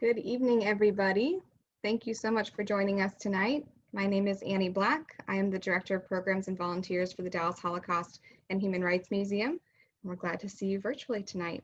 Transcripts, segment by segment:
Good evening, everybody. Thank you so much for joining us tonight. My name is Annie Black. I am the Director of Programs and Volunteers for the Dallas Holocaust and Human Rights Museum. And we're glad to see you virtually tonight.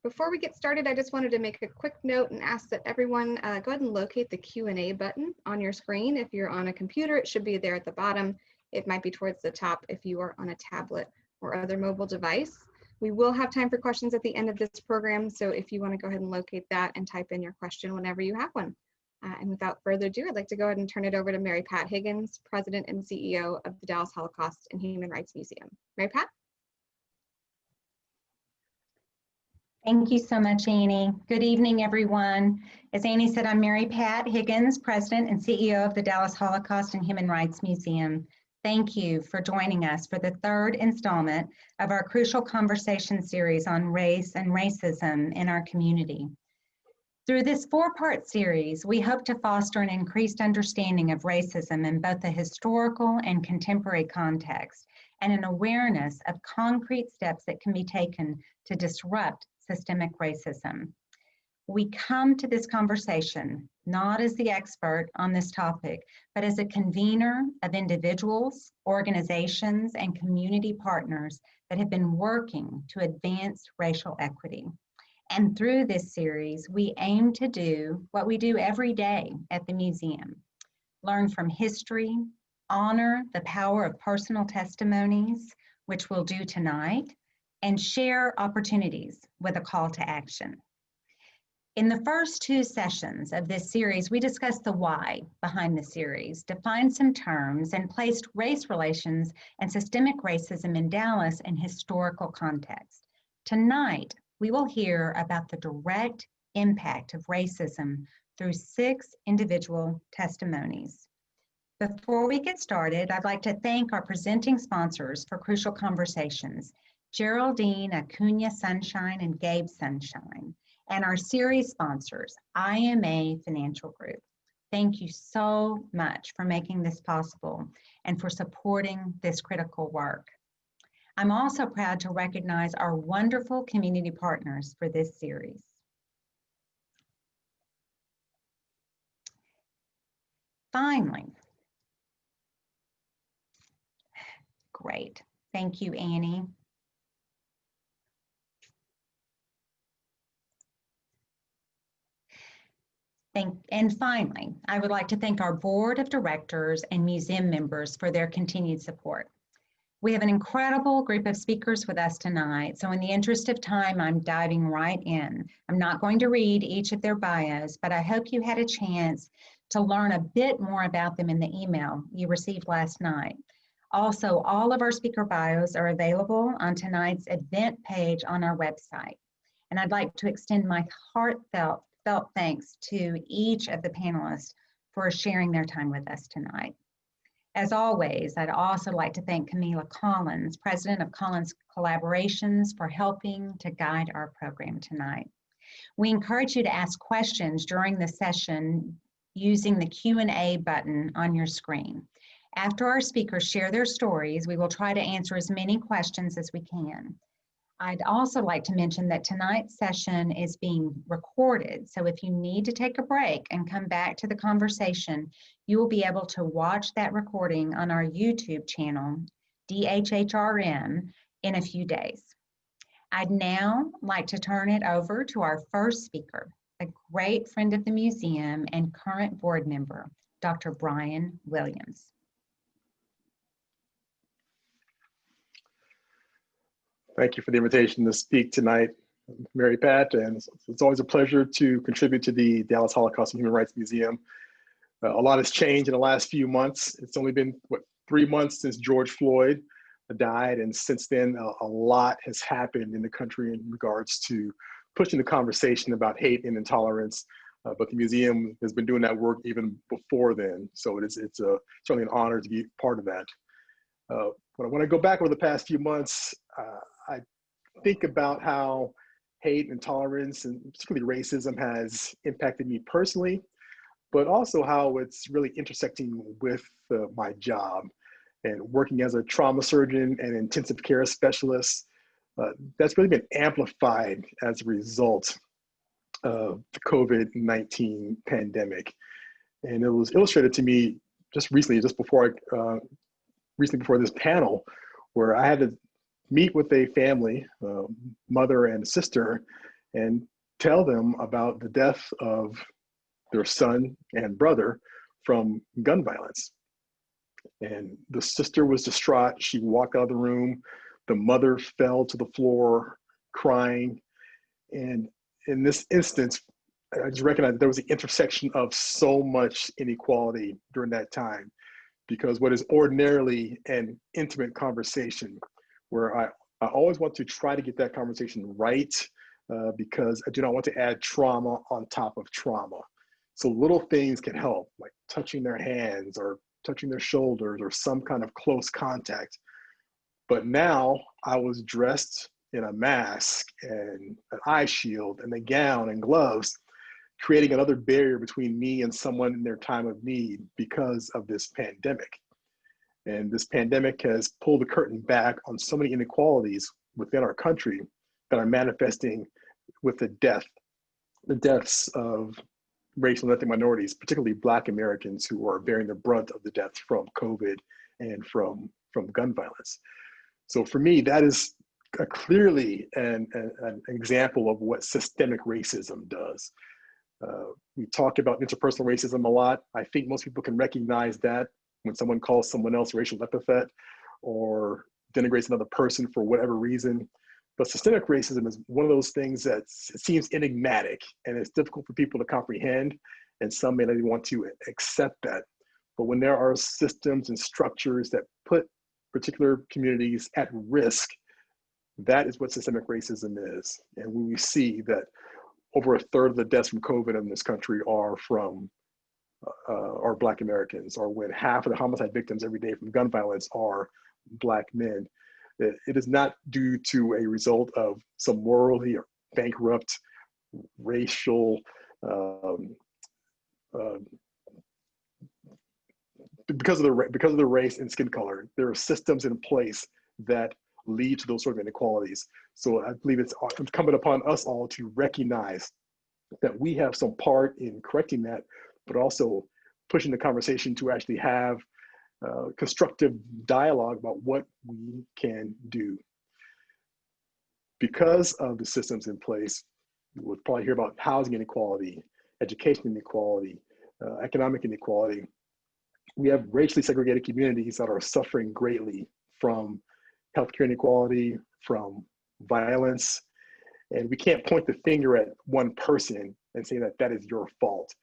Before we get started, I just wanted to make a quick note and ask that everyone go ahead and locate the Q&A button on your screen. If you're on a computer, it should be there at the bottom. It might be towards the top if you are on a tablet or other mobile device. We will have time for questions at the end of this program, so if you want to go ahead and locate that and type in your question whenever you have one. And without further ado, I'd like to go ahead and turn it over to Mary Pat Higgins, President and CEO of the Dallas Holocaust and Human Rights Museum. Mary Pat? Thank you so much, Annie. Good evening, everyone. As Annie said, I'm Mary Pat Higgins, President and CEO of the Dallas Holocaust and Human Rights Museum. Thank you for joining us for the third installment of our crucial conversation series on race and racism in our community. Through this four-part series, we hope to foster an increased understanding of racism in both the historical and contemporary context, and an awareness of concrete steps that can be taken to disrupt systemic racism. We come to this conversation not as the expert on this topic, but as a convener of individuals, organizations, and community partners that have been working to advance racial equity. And through this series, we aim to do what we do every day at the museum: learn from history, honor the power of personal testimonies, which we'll do tonight, and share opportunities with a call to action. In the first two sessions of this series, we discussed the why behind the series, defined some terms, and placed race relations and systemic racism in Dallas in historical context. Tonight, we will hear about the direct impact of racism through 6 individual testimonies. Before we get started, I'd like to thank our presenting sponsors for Crucial Conversations, Geraldine Acuna Sunshine and Gabe Sunshine, and our series sponsors, IMA Financial Group. Thank you so much for making this possible and for supporting this critical work. I'm also proud to recognize our wonderful community partners for this series. Finally, great. Thank you, Annie. And finally, I would like to thank our board of directors and museum members for their continued support. We have an incredible group of speakers with us tonight, so in the interest of time, I'm diving right in. I'm not going to read each of their bios, but I hope you had a chance to learn a bit more about them in the email you received last night. Also, all of our speaker bios are available on tonight's event page on our website. And I'd like to extend my heartfelt thanks to each of the panelists for sharing their time with us tonight. As always, I'd also like to thank Camila Collins, President of Collins Collaborations, for helping to guide our program tonight. We encourage you to ask questions during the session using the Q&A button on your screen. After our speakers share their stories, we will try to answer as many questions as we can. I'd also like to mention that tonight's session is being recorded, so if you need to take a break and come back to the conversation, you will be able to watch that recording on our YouTube channel, DHHRM, in a few days. I'd now like to turn it over to our first speaker, a great friend of the museum and current board member, Dr. Brian Williams. Thank you for the invitation to speak tonight, Mary Pat, and it's always a pleasure to contribute to the Dallas Holocaust and Human Rights Museum. A lot has changed in the last few months. It's only been, 3 months since George Floyd died, and since then, a lot has happened in the country in regards to pushing the conversation about hate and intolerance, but the museum has been doing that work even before then, so it's certainly an honor to be part of that. When I go back over the past few months, I think about how hate, intolerance, and particularly racism has impacted me personally, but also how it's really intersecting with my job. And working as a trauma surgeon and intensive care specialist, that's really been amplified as a result. the COVID-19 pandemic. And it was illustrated to me just recently, recently before this panel, where I had to meet with a family, mother and sister, and tell them about the death of their son and brother from gun violence. And the sister was distraught. She walked out of the room. The mother fell to the floor crying. And in this instance, I just recognized that there was the intersection of so much inequality during that time, because what is ordinarily an intimate conversation, where I always want to try to get that conversation right, because I do not want to add trauma on top of trauma. So little things can help, like touching their hands or touching their shoulders or some kind of close contact. But now I was dressed in a mask and an eye shield and a gown and gloves, creating another barrier between me and someone in their time of need because of this pandemic. And this pandemic has pulled the curtain back on so many inequalities within our country that are manifesting with the deaths of racial and ethnic minorities, particularly Black Americans, who are bearing the brunt of the deaths from COVID and from gun violence. So for me, that is clearly an example of what systemic racism does. We talk about interpersonal racism a lot. I think most people can recognize that when someone calls someone else a racial epithet or denigrates another person for whatever reason. But systemic racism is one of those things that seems enigmatic and it's difficult for people to comprehend, and some may not even want to accept that. But when there are systems and structures that put particular communities at risk, that is what systemic racism is. And when we see that over a third of the deaths from COVID in this country are Black Americans, or when half of the homicide victims every day from gun violence are Black men, it is not due to a result of some morally bankrupt racial because of the race and skin color. There are systems in place that lead to those sort of inequalities. So I believe it's incumbent upon us all to recognize that we have some part in correcting that, but also pushing the conversation to actually have constructive dialogue about what we can do. Because of the systems in place, we'll probably hear about housing inequality, education inequality, economic inequality. We have racially segregated communities that are suffering greatly from healthcare inequality, from violence, and we can't point the finger at one person and say that that is your fault.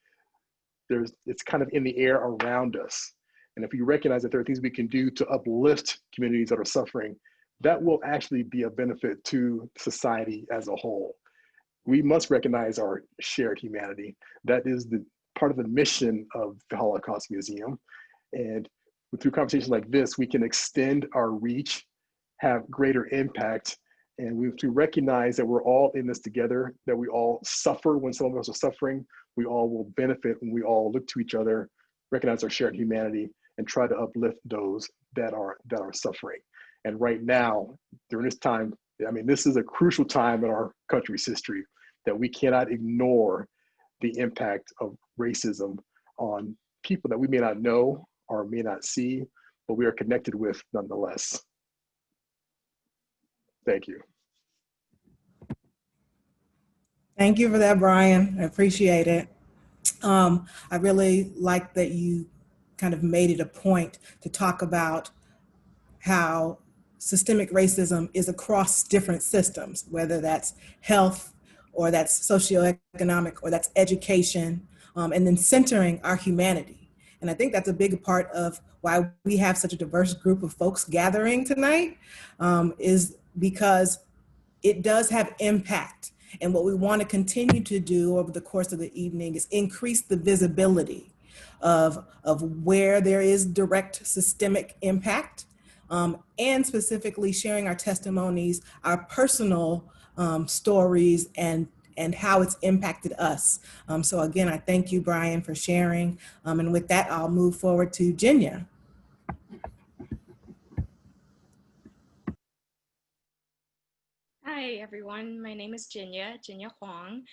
It's kind of in the air around us. And if we recognize that there are things we can do to uplift communities that are suffering, that will actually be a benefit to society as a whole. We must recognize our shared humanity. That is the part of the mission of the Holocaust Museum. And through conversations like this, we can extend our reach, have greater impact, and we have to recognize that we're all in this together, that we all suffer when some of us are suffering. We all will benefit when we all look to each other, recognize our shared humanity, and try to uplift those that are suffering. And right now, during this time, I mean, this is a crucial time in our country's history that we cannot ignore the impact of racism on people that we may not know or may not see, but we are connected with nonetheless. Thank you. Thank you for that, Brian. I appreciate it. I really like that you kind of made it a point to talk about how systemic racism is across different systems, whether that's health or that's socioeconomic or that's education, and then centering our humanity. And I think that's a big part of why we have such a diverse group of folks gathering tonight, is because it does have impact. And what we want to continue to do over the course of the evening is increase the visibility of where there is direct systemic impact, and specifically sharing our testimonies, our personal stories, and how it's impacted us. So again, I thank you, Brian, for sharing. And with that, I'll move forward to Jenya. Hi, everyone. My name is Jinya Huang,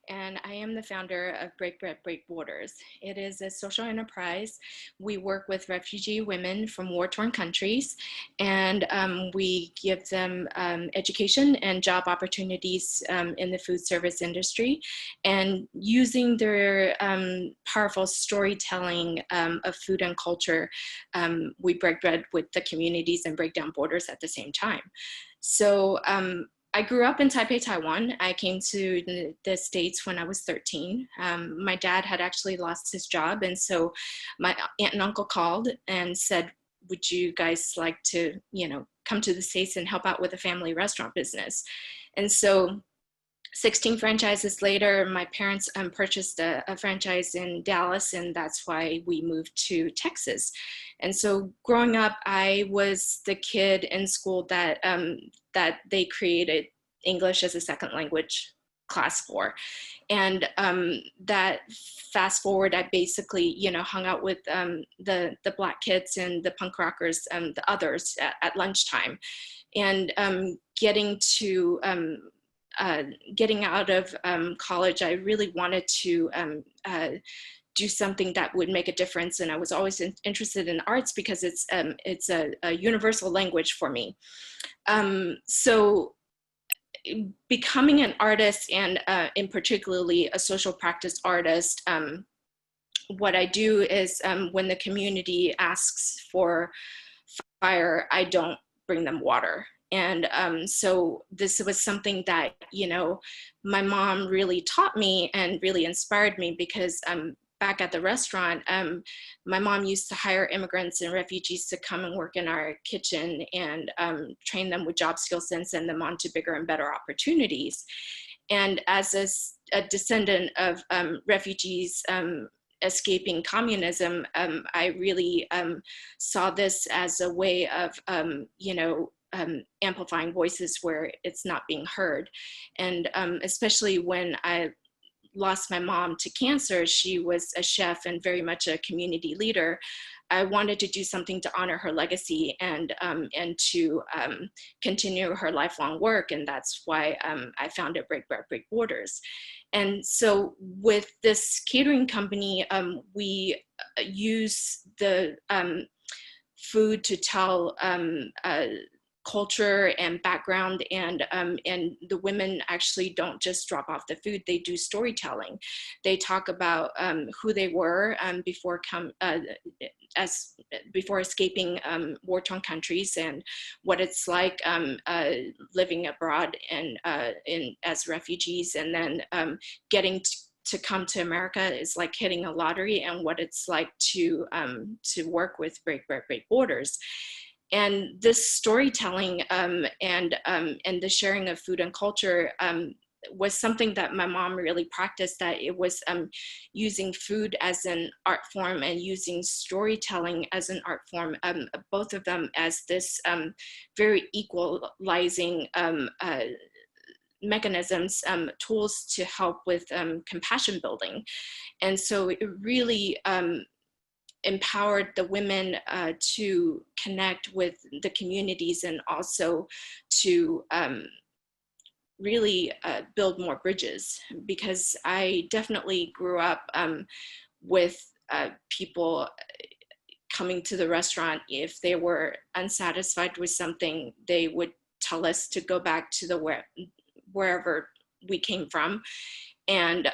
and I am the founder of Break Bread, Break Borders. It is a social enterprise. We work with refugee women from war-torn countries, and we give them education and job opportunities in the food service industry. And using their powerful storytelling of food and culture, we break bread with the communities and break down borders at the same time. So I grew up in Taipei, Taiwan. I came to the States when I was 13. My dad had actually lost his job, and so my aunt and uncle called and said, would you guys like to, come to the States and help out with the family restaurant business? And so 16 franchises later, my parents purchased a franchise in Dallas, and that's why we moved to Texas. And so growing up, I was the kid in school that they created English as a second language class for. And that fast forward, I basically, hung out with the Black kids and the punk rockers, the others at lunchtime. And getting out of college, I really wanted to do something that would make a difference. And I was always interested in arts because it's a universal language for me. So becoming an artist, and in particularly a social practice artist, what I do is when the community asks for fire, I don't bring them water. And so this was something that, my mom really taught me and really inspired me, because back at the restaurant, my mom used to hire immigrants and refugees to come and work in our kitchen and train them with job skills and send them on to bigger and better opportunities. And as a descendant of refugees escaping communism, I really saw this as a way of, amplifying voices where it's not being heard. And especially when I lost my mom to cancer, she was a chef and very much a community leader. I wanted to do something to honor her legacy and to continue her lifelong work. And that's why I founded Break Bread, Break Borders. And so with this catering company, we use the food to tell culture and background, and the women actually don't just drop off the food, they do storytelling. They talk about who they were before escaping war-torn countries, and what it's like living abroad and as refugees, and then getting to come to America is like hitting a lottery, and what it's like to work with Break Bread, Break Borders. And this storytelling and the sharing of food and culture was something that my mom really practiced, that it was using food as an art form and using storytelling as an art form, both of them as this very equalizing mechanisms, tools to help with compassion building. And so it really empowered the women to connect with the communities, and also to really build more bridges, because I definitely grew up with people coming to the restaurant. If they were unsatisfied with something, they would tell us to go back to wherever we came from. And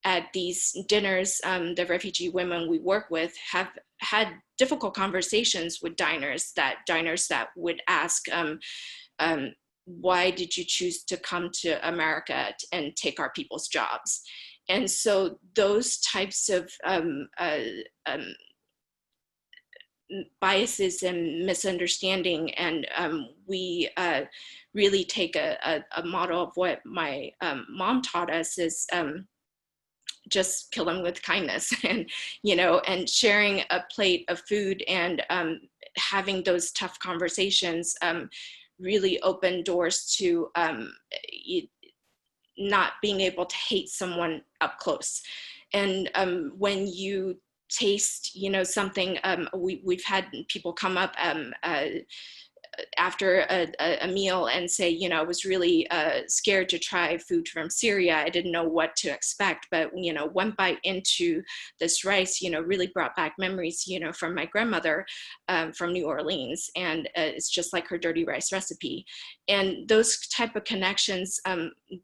at these dinners, the refugee women we work with have had difficult conversations with diners that would ask, why did you choose to come to America and take our people's jobs? And so those types of biases and misunderstanding, and we really take a model of what my mom taught us is just kill them with kindness, and and sharing a plate of food, and having those tough conversations really open doors to not being able to hate someone up close. And when you taste something, we've had people come up after a meal and say, you know, I was really scared to try food from Syria. I didn't know what to expect, but, you know, one bite into this rice, you know, really brought back memories, you know, from my grandmother from New Orleans. And it's just like her dirty rice recipe. And those type of connections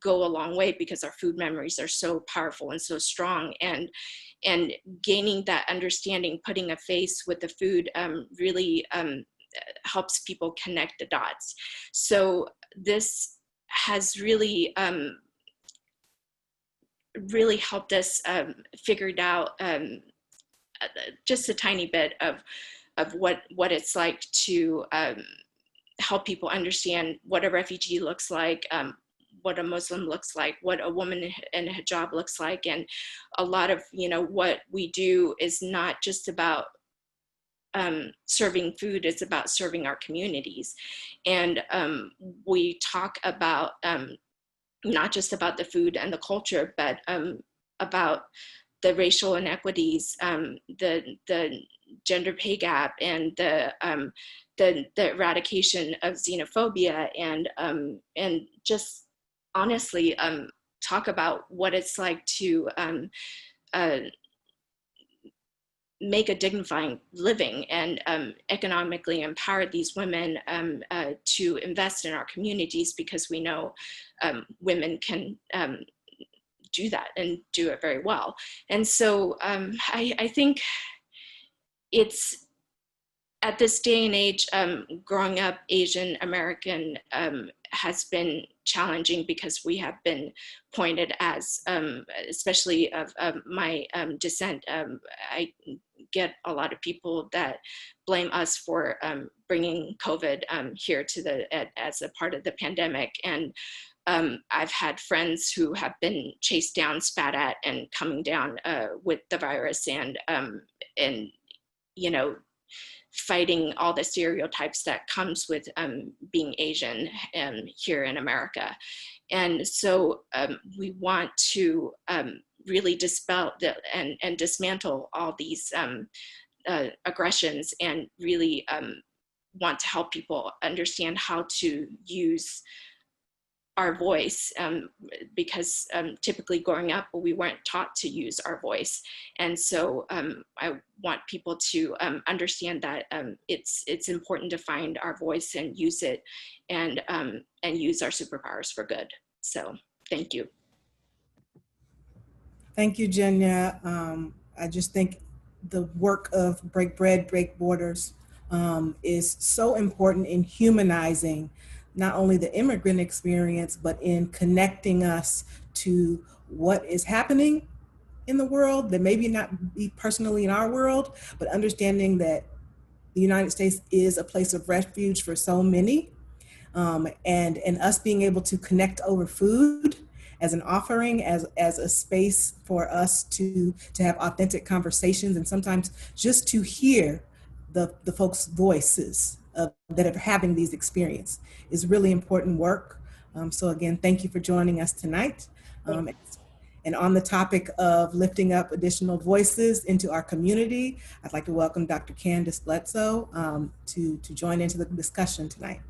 go a long way because our food memories are so powerful and so strong. And gaining that understanding, putting a face with the food really helps people connect the dots. So this has really, really helped us figured out just a tiny bit of what it's like to help people understand what a refugee looks like, what a Muslim looks like, what a woman in a hijab looks like. And a lot of, you know, what we do is not just about serving food, it's about serving our communities. And we talk about not just about the food and the culture, but about the racial inequities, the gender pay gap, and the eradication of xenophobia, and just honestly talk about what it's like to make a dignified living and economically empower these women to invest in our communities, because we know women can do that and do it very well. And so I think it's, at this day and age, growing up Asian American has been challenging because we have been pointed as, especially of my descent, I get a lot of people that blame us for bringing COVID here to as a part of the pandemic. And I've had friends who have been chased down, spat at, and coming down with the virus, and you know, fighting all the stereotypes that comes with being Asian here in America. And so we want to really dispel and dismantle all these aggressions, and really want to help people understand how to use our voice, because typically growing up, we weren't taught to use our voice. And so I want people to understand that it's important to find our voice and use it, and use our superpowers for good. So thank you. Thank you, Jenya. I just think the work of Break Bread, Break Borders is so important in humanizing not only the immigrant experience, but in connecting us to what is happening in the world that maybe not be personally in our world, but understanding that the United States is a place of refuge for so many. And us being able to connect over food as an offering, as a space for us to have authentic conversations, and sometimes just to hear the folks' voices that are having these experiences is really important work. So again, thank you for joining us tonight. And on the topic of lifting up additional voices into our community, I'd like to welcome Dr. Candace Bledsoe to join into the discussion tonight.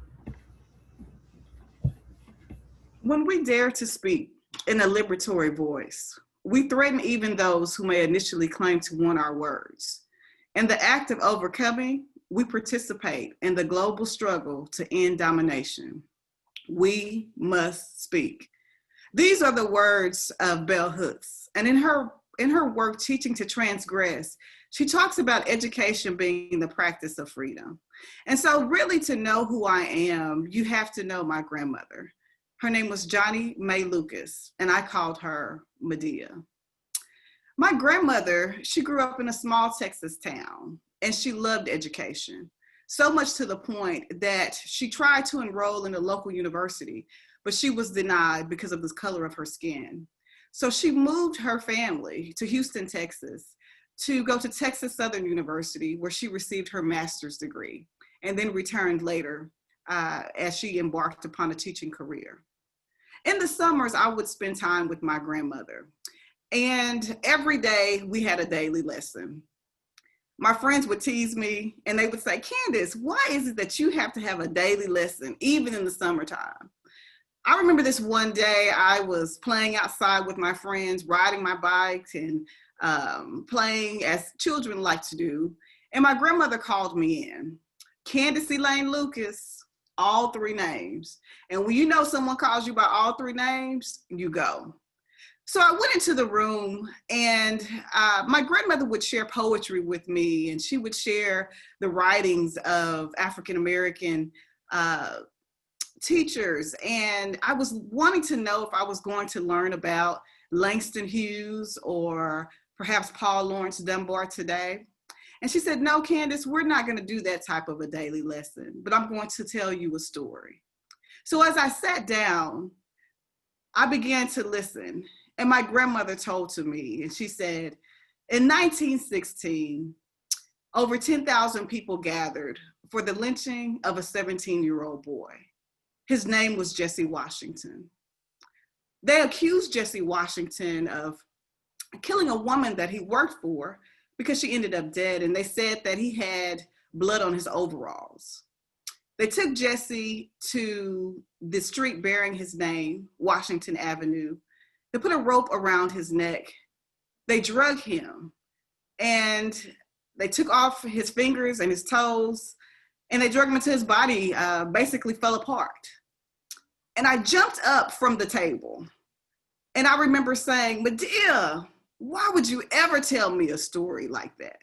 When we dare to speak in a liberatory voice, we threaten even those who may initially claim to want our words. In the act of overcoming, we participate in the global struggle to end domination. We must speak. These are the words of Bell Hooks. And in her work, Teaching to Transgress, she talks about education being the practice of freedom. And so really, to know who I am, you have to know my grandmother. Her name was Johnny Mae Lucas, and I called her Medea. My grandmother, she grew up in a small Texas town, and she loved education, so much to the point that she tried to enroll in a local university, but she was denied because of the color of her skin. So she moved her family to Houston, Texas, to go to Texas Southern University, where she received her master's degree, and then returned later as she embarked upon a teaching career. In the summers, I would spend time with my grandmother, and every day we had a daily lesson. my friends would tease me and they would say, Candace, why is it that you have to have a daily lesson, even in the summertime? I remember this one day I was playing outside with my friends, riding my bikes and playing as children like to do. And my grandmother called me in. Candace Elaine Lucas, all three names. And when you know someone calls you by all three names, you go. So I went into the room and my grandmother would share poetry with me, and she would share the writings of African-American teachers. And I was wanting to know if I was going to learn about Langston Hughes or perhaps Paul Laurence Dunbar today. And she said, no, Candace, we're not going to do that type of a daily lesson, but I'm going to tell you a story. So as I sat down, I began to listen. And my grandmother told to me, and she said, in 1916, over 10,000 people gathered for the lynching of a 17-year-old boy. His name was Jesse Washington. They accused Jesse Washington of killing a woman that he worked for because she ended up dead, and they said that he had blood on his overalls. They took Jesse to the street bearing his name, Washington Avenue. They put a rope around his neck. They drug him, and they took off his fingers and his toes, and they drug him until his body basically fell apart. And I jumped up from the table, and I remember saying, Medea, why would you ever tell me a story like that?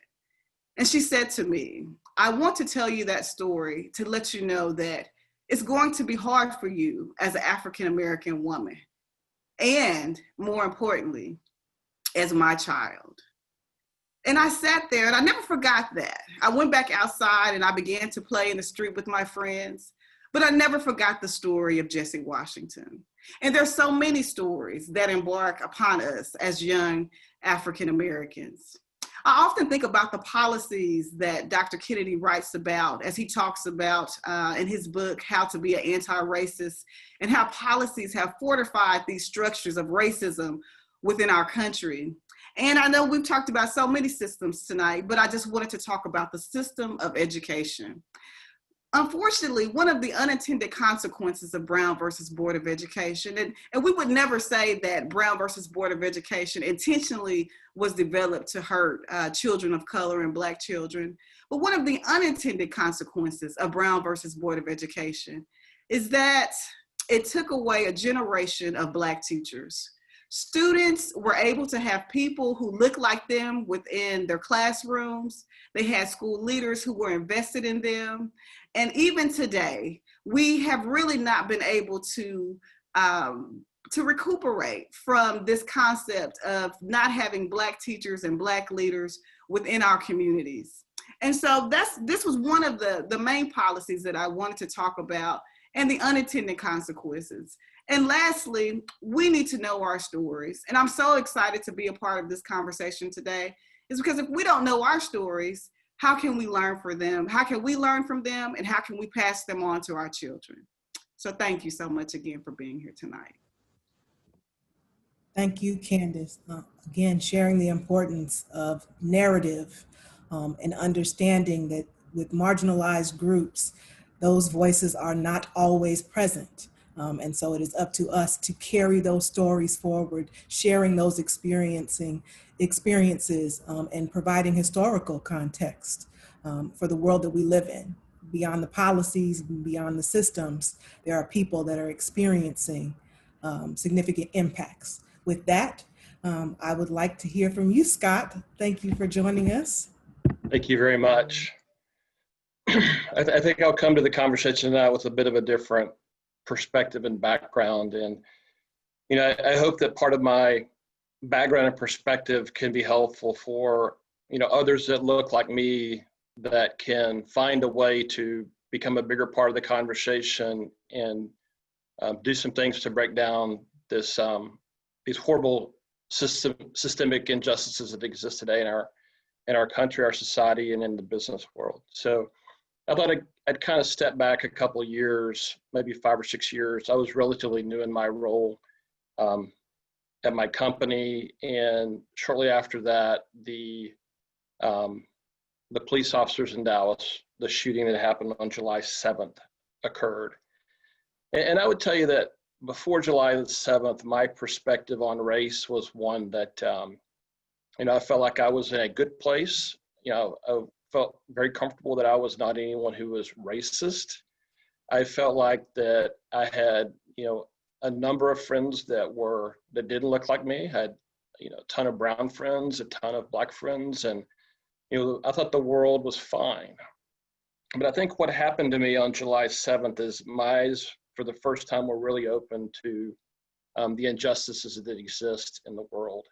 And she said to me, I want to tell you that story to let you know that it's going to be hard for you as an African-American woman. And more importantly, as my child. And I sat there and I never forgot that. I went back outside and I began to play in the street with my friends, but I never forgot the story of Jesse Washington. And there's so many stories that embark upon us as young African Americans. I often think about the policies that Dr. Kennedy writes about as he talks about in his book, How to Be an Anti-Racist, and how policies have fortified these structures of racism within our country. And I know we've talked about so many systems tonight, but I just wanted to talk about the system of education. Unfortunately, one of the unintended consequences of Brown versus Board of Education, and we would never say that Brown versus Board of Education intentionally was developed to hurt children of color and Black children, but one of the unintended consequences of Brown versus Board of Education is that it took away a generation of Black teachers. Students were able to have people who looked like them within their classrooms. They had school leaders who were invested in them. And even today, we have really not been able to recuperate from this concept of not having Black teachers and Black leaders within our communities. And so this was one of the main policies that I wanted to talk about, and the unintended consequences. And lastly, we need to know our stories. And I'm so excited to be a part of this conversation today, is because if we don't know our stories, how can we learn from them? How can we learn from them? And how can we pass them on to our children? So thank you so much again for being here tonight. Thank you, Candace. Again, sharing the importance of narrative and understanding that with marginalized groups, those voices are not always present. And so it is up to us to carry those stories forward, sharing those experiences and providing historical context for the world that we live in. Beyond the policies, beyond the systems, there are people that are experiencing significant impacts. With that, I would like to hear from you, Scott. Thank you for joining us. Thank you very much. I think I'll come to the conversation now with a bit of a different perspective and background. And, you know, I hope that part of my background and perspective can be helpful for, you know, others that look like me that can find a way to become a bigger part of the conversation and do some things to break down this these horrible systemic injustices that exist today in our country, our society, and in the business world. So I thought I'd kind of step back a couple of years, maybe 5 or 6 years. I was relatively new in my role at my company, and shortly after that, the the police officers in Dallas, the shooting that happened on July 7th occurred. And I would tell you that before July the 7th, my perspective on race was one that, I felt like I was in a good place. I felt very comfortable that I was not anyone who was racist. I felt like that I had, a number of friends that didn't look like me. I had, a ton of brown friends, a ton of black friends, and, I thought the world was fine. But I think what happened to me on July 7th is my eyes, for the first time, were really open to the injustices that exist in the world.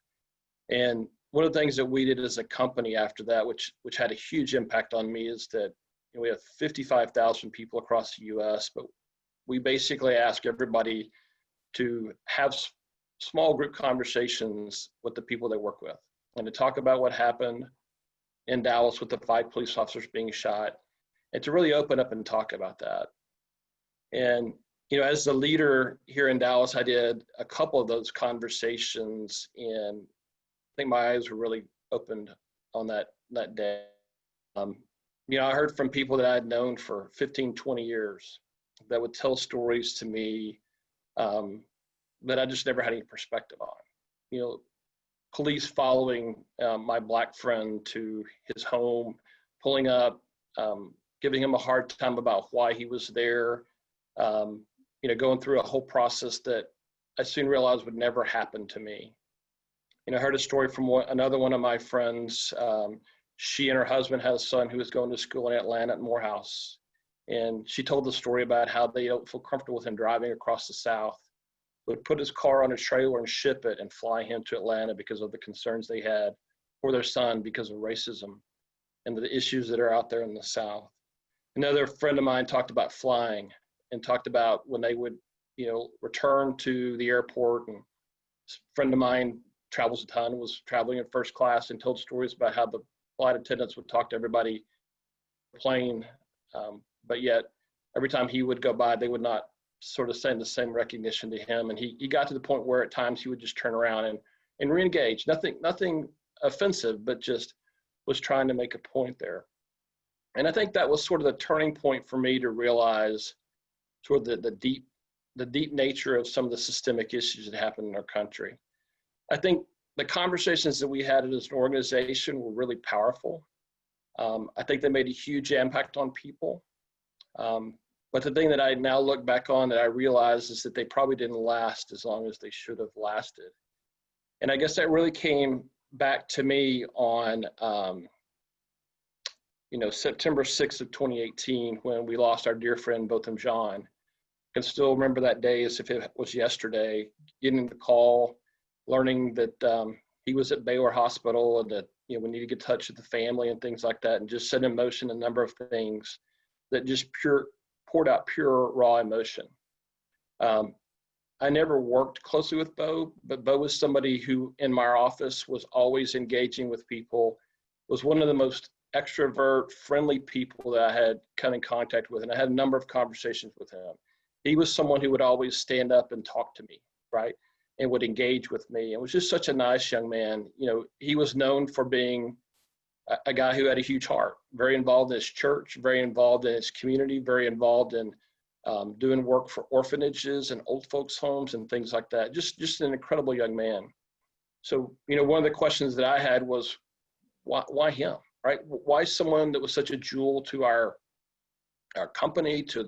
And one of the things that we did as a company after that, which had a huge impact on me, is that we have 55,000 people across the U.S., but we basically ask everybody to have small group conversations with the people they work with and to talk about what happened in Dallas with the 5 police officers being shot, and to really open up and talk about that. And, as the leader here in Dallas, I did a couple of those conversations, and I think my eyes were really opened on that day. I heard from people that I had known for 15, 20 years that would tell stories to me that I just never had any perspective on. Police following my black friend to his home, pulling up, giving him a hard time about why he was there, going through a whole process that I soon realized would never happen to me. I heard a story from another one of my friends. She and her husband had a son who was going to school in Atlanta at Morehouse. And she told the story about how they don't feel comfortable with him driving across the South, would put his car on a trailer and ship it and fly him to Atlanta because of the concerns they had for their son because of racism and the issues that are out there in the South. Another friend of mine talked about flying and talked about when they would, return to the airport. And a friend of mine travels a ton, was traveling in first class, and told stories about how the flight attendants would talk to everybody on the plane, but yet every time he would go by, they would not sort of send the same recognition to him. And he got to the point where at times he would just turn around and re-engage. Nothing offensive, but just was trying to make a point there. And I think that was sort of the turning point for me to realize sort of the deep nature of some of the systemic issues that happen in our country. I think the conversations that we had as an organization were really powerful. I think they made a huge impact on people. But the thing that I now look back on that I realize is that they probably didn't last as long as they should have lasted. And I guess that really came back to me on, September 6th of 2018, when we lost our dear friend, Botham Jean. I can still remember that day as if it was yesterday, getting the call, learning that he was at Baylor Hospital, and that we need to get in touch with the family and things like that, and just set in motion a number of things that just poured out pure raw emotion. I never worked closely with Bo, but Bo was somebody who in my office was always engaging with people, was one of the most extrovert, friendly people that I had come in contact with, and I had a number of conversations with him. He was someone who would always stand up and talk to me, right? And would engage with me, and was just such a nice young man. He was known for being a guy who had a huge heart, very involved in his church, very involved in his community, very involved in doing work for orphanages and old folks' homes and things like that. Just an incredible young man. So, one of the questions that I had was, why him, right? Why someone that was such a jewel to our company, to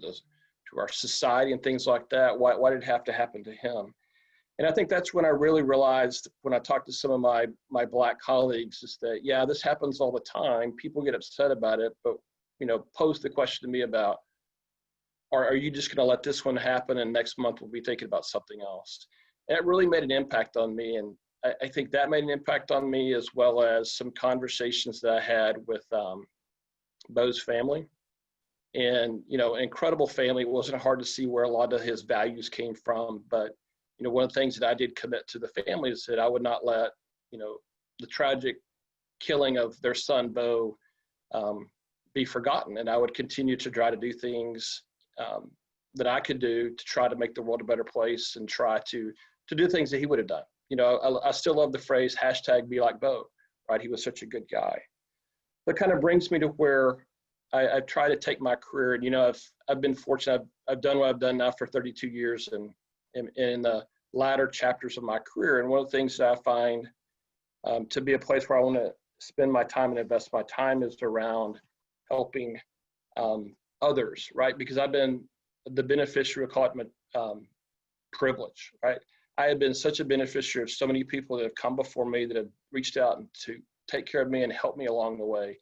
our society and things like that? Why did it have to happen to him? And I think that's when I really realized, when I talked to some of my Black colleagues, is that, yeah, this happens all the time. People get upset about it, but, pose the question to me about, are you just going to let this one happen and next month we'll be thinking about something else? And it really made an impact on me. And I think that made an impact on me, as well as some conversations that I had with Bo's family. And, incredible family. It wasn't hard to see where a lot of his values came from, but one of the things that I did commit to the family is that I would not let, the tragic killing of their son, Bo, be forgotten. And I would continue to try to do things that I could do to try to make the world a better place, and try to do things that he would have done. I still love the phrase #BeLikeBo, right? He was such a good guy. that kind of brings me to where I try to take my career. And, I've been fortunate. I've done what I've done now for 32 years and in the latter chapters of my career. And one of the things that I find to be a place where I want to spend my time and invest my time is around helping others, right? Because I've been the beneficiary, we call it privilege, right? I have been such a beneficiary of so many people that have come before me that have reached out and to take care of me and help me along the way.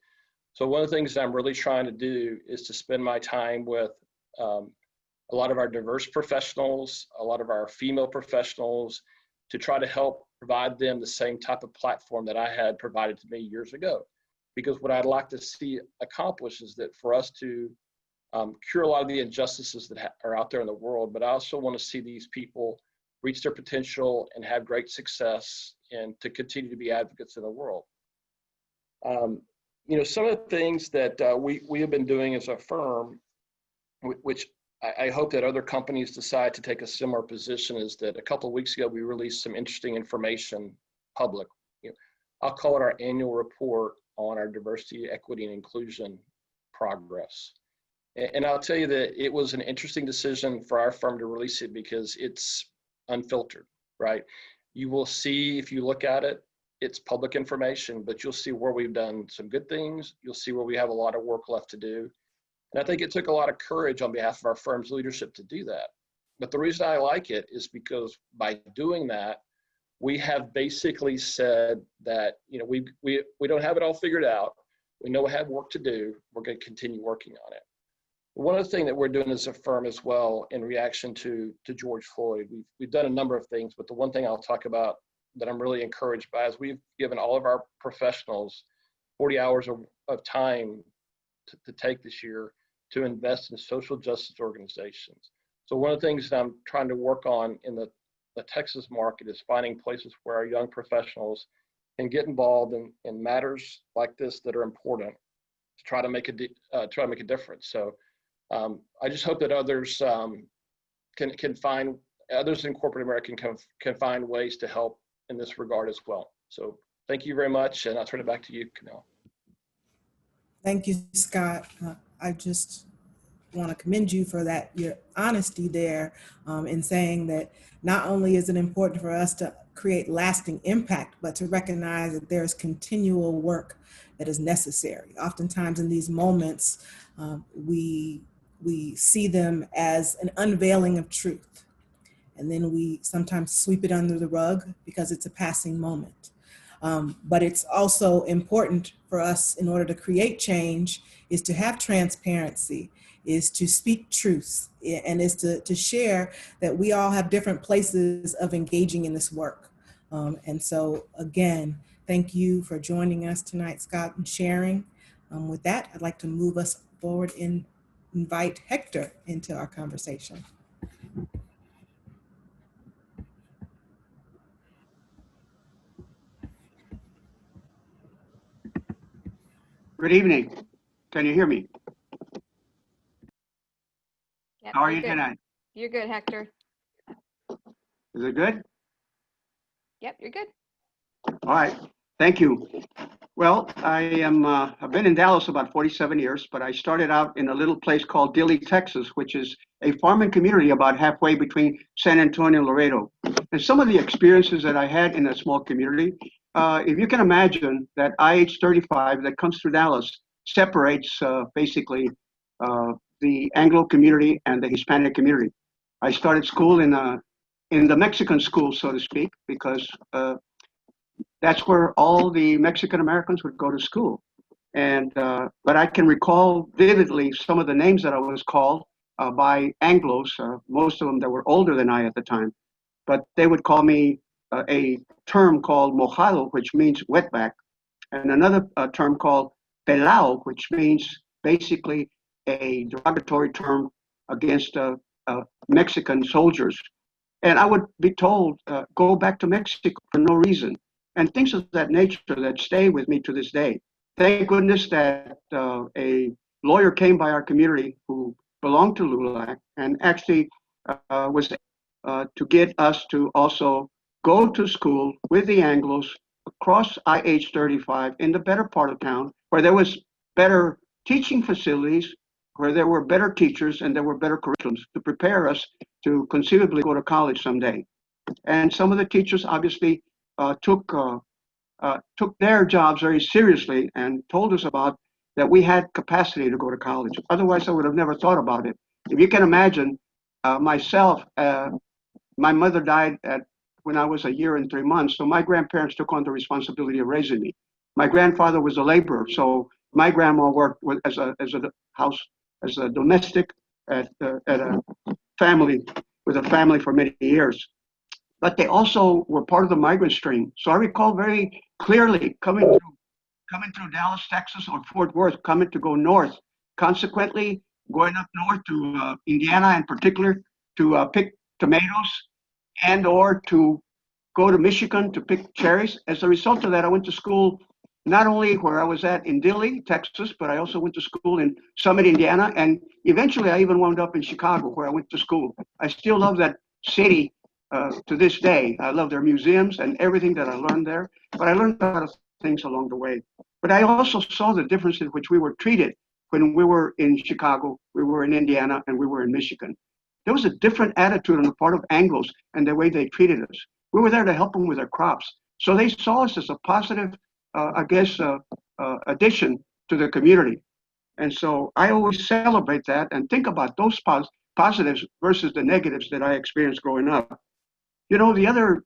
So one of the things that I'm really trying to do is to spend my time with a lot of our diverse professionals, a lot of our female professionals, to try to help provide them the same type of platform that I had provided to me years ago. Because what I'd like to see accomplished is that for us to cure a lot of the injustices that are out there in the world, but I also want to see these people reach their potential and have great success and to continue to be advocates in the world. Some of the things that we have been doing as a firm, which I hope that other companies decide to take a similar position, is that a couple of weeks ago, we released some interesting information public. I'll call it our annual report on our diversity, equity, and inclusion progress. And I'll tell you that it was an interesting decision for our firm to release it because it's unfiltered, right? You will see, if you look at it, it's public information, but you'll see where we've done some good things. You'll see where we have a lot of work left to do. And I think it took a lot of courage on behalf of our firm's leadership to do that. But the reason I like it is because by doing that, we have basically said that, we don't have it all figured out. We know we have work to do. We're going to continue working on it. One other thing that we're doing as a firm as well in reaction to George Floyd, we've done a number of things, but the one thing I'll talk about that I'm really encouraged by is we've given all of our professionals 40 hours of time to take this year to invest in social justice organizations. So one of the things that I'm trying to work on in the Texas market is finding places where our young professionals can get involved in matters like this that are important to try to make a difference. So I just hope that others can find, others in corporate America can find ways to help in this regard as well. So thank you very much, and I'll turn it back to you, Camille. Thank you, Scott. I just want to commend you for that, your honesty there in saying that not only is it important for us to create lasting impact, but to recognize that there's continual work that is necessary. Oftentimes in these moments, we see them as an unveiling of truth. And then we sometimes sweep it under the rug because it's a passing moment. But it's also important for us, in order to create change, is to have transparency, is to speak truth, and is to share that we all have different places of engaging in this work. And so again, thank you for joining us tonight, Scott, and sharing. With that, I'd like to move us forward and invite Hector into our conversation. Good evening. Can you hear me? Yep, How are you're you good. tonight? You're good, Hector. Is it good? Yep, you're good. All right. Thank you. Well, I've been in Dallas about 47 years, but I started out in a little place called Dilley, Texas, which is a farming community about halfway between San Antonio and Laredo. And some of the experiences that I had in a small community, if you can imagine that IH-35 that comes through Dallas separates basically the Anglo community and the Hispanic community. I started school in the Mexican school, so to speak, because that's where all the Mexican Americans would go to school. And but I can recall vividly some of the names that I was called by Anglos, most of them that were older than I at the time. But they would call me a term called mojado, which means wetback, and another term called pelao, which means basically a derogatory term against Mexican soldiers. And I would be told, go back to Mexico for no reason. And things of that nature that stay with me to this day. Thank goodness that a lawyer came by our community who belonged to LULAC and actually was to get us to also go to school with the Anglos across IH-35 in the better part of town where there was better teaching facilities, where there were better teachers and there were better curriculums to prepare us to conceivably go to college someday. And some of the teachers obviously took their jobs very seriously and told us about that we had capacity to go to college. Otherwise, I would have never thought about it. If you can imagine, myself, my mother died when I was a year and 3 months, so my grandparents took on the responsibility of raising me. My grandfather was a laborer, so my grandma worked as a domestic at a family with a family for many years. But they also were part of the migrant stream. So I recall very clearly coming through Dallas, Texas, or Fort Worth, coming to go north. Consequently, going up north to Indiana in particular to pick tomatoes and or to go to Michigan to pick cherries. As a result of that, I went to school not only where I was at in Dilley, Texas, but I also went to school in Summit, Indiana, and eventually I even wound up in Chicago where I went to school. I still love that city to this day. I love their museums and everything that I learned there, but I learned a lot of things along the way. But I also saw the difference in which we were treated when we were in Chicago, we were in Indiana, and we were in Michigan. There was a different attitude on the part of Anglos and the way they treated us. We were there to help them with their crops. So they saw us as a positive, addition to the community. And so I always celebrate that and think about those positives versus the negatives that I experienced growing up. You know, the other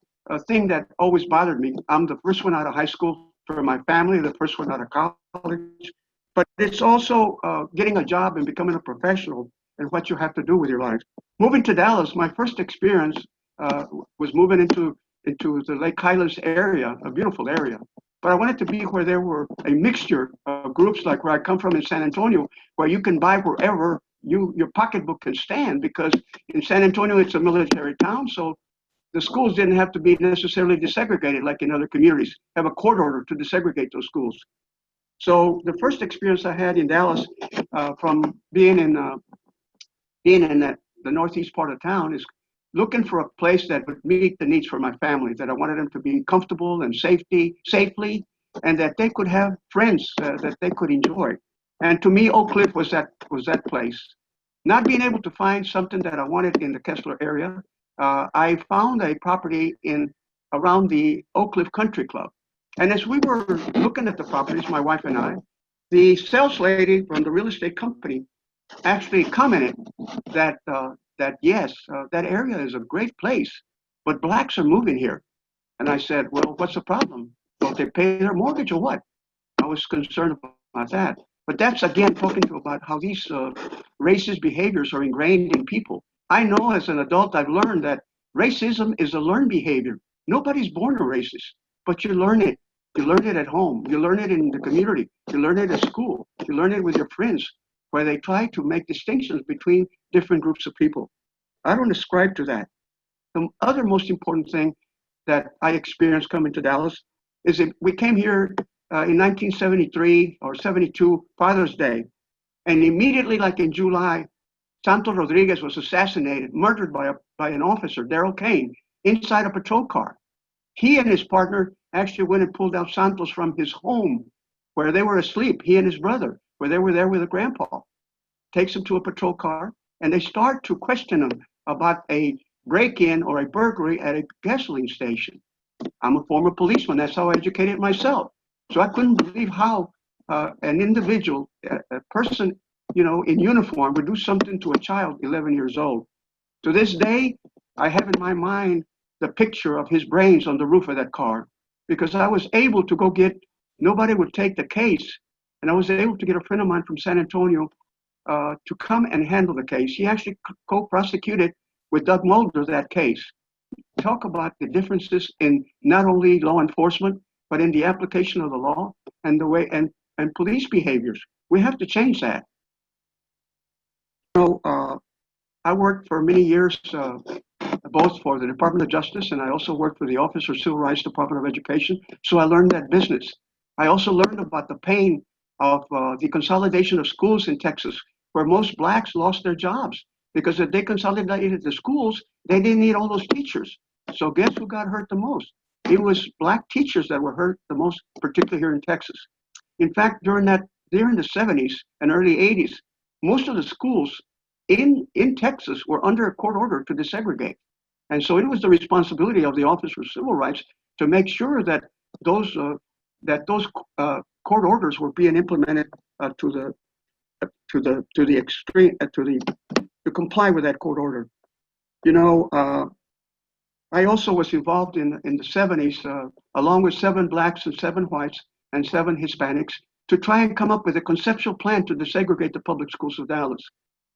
thing that always bothered me, I'm the first one out of high school for my family, the first one out of college, but it's also getting a job and becoming a professional and what you have to do with your life. Moving to Dallas, my first experience was moving into the Lake Highlands area, a beautiful area. But I wanted to be where there were a mixture of groups like where I come from in San Antonio, where you can buy wherever your pocketbook can stand, because in San Antonio, it's a military town. So the schools didn't have to be necessarily desegregated like in other communities, have a court order to desegregate those schools. So the first experience I had in Dallas from being in the northeast part of town is looking for a place that would meet the needs for my family, that I wanted them to be comfortable and safely, and that they could have friends that they could enjoy. And to me, Oak Cliff was that place. Not being able to find something that I wanted in the Kessler area, I found a property around the Oak Cliff Country Club. And as we were looking at the properties, my wife and I, the sales lady from the real estate company actually commented that yes, that area is a great place, but blacks are moving here. And I said, well, what's the problem? Don't they pay their mortgage or what? I was concerned about that. But that's, again, talking to about how these racist behaviors are ingrained in people. I know as an adult, I've learned that racism is a learned behavior. Nobody's born a racist, but you learn it. You learn it at home. You learn it in the community. You learn it at school. You learn it with your friends, where they try to make distinctions between different groups of people. I don't ascribe to that. The other most important thing that I experienced coming to Dallas is that we came here in 1973 or 72, Father's Day, and immediately, like in July, Santos Rodriguez was assassinated, murdered by an officer, Darrell Kane, inside a patrol car. He and his partner actually went and pulled out Santos from his home where they were asleep, he and his brother, where they were there with a grandpa. Takes him to a patrol car, and they start to question him about a break-in or a burglary at a gasoline station. I'm a former policeman. That's how I educated myself. So I couldn't believe how an individual, a person, in uniform would do something to a child 11 years old. To this day, I have in my mind the picture of his brains on the roof of that car, because I was able to go nobody would take the case, and I was able to get a friend of mine from San Antonio to come and handle the case. He actually co-prosecuted with Doug Mulder that case. Talk about the differences in not only law enforcement, but in the application of the law and the way and police behaviors. We have to change that. I worked for many years both for the Department of Justice, and I also worked for the Office of Civil Rights Department of Education. So I learned that business. I also learned about the pain of the consolidation of schools in Texas, where most blacks lost their jobs because if they consolidated the schools, they didn't need all those teachers. So guess who got hurt the most? It was black teachers that were hurt the most, particularly here in Texas. In fact, during the 70s and early 80s, most of the schools in Texas were under a court order to desegregate. And so it was the responsibility of the Office for Civil Rights to make sure that those court orders were being implemented to the extreme, to comply with that court order. You know, I also was involved in the 70s, along with 7 blacks and 7 whites and 7 Hispanics, to try and come up with a conceptual plan to desegregate the public schools of Dallas.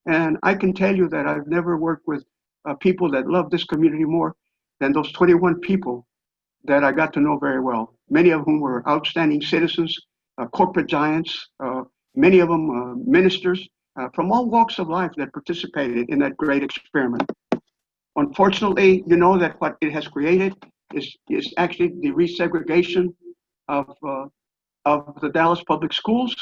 And I can tell you that I've never worked with people that love this community more than those 21 people that I got to know very well. Many of whom were outstanding citizens, corporate giants, many of them ministers from all walks of life that participated in that great experiment. Unfortunately, you know that what it has created is actually the resegregation of the Dallas public schools.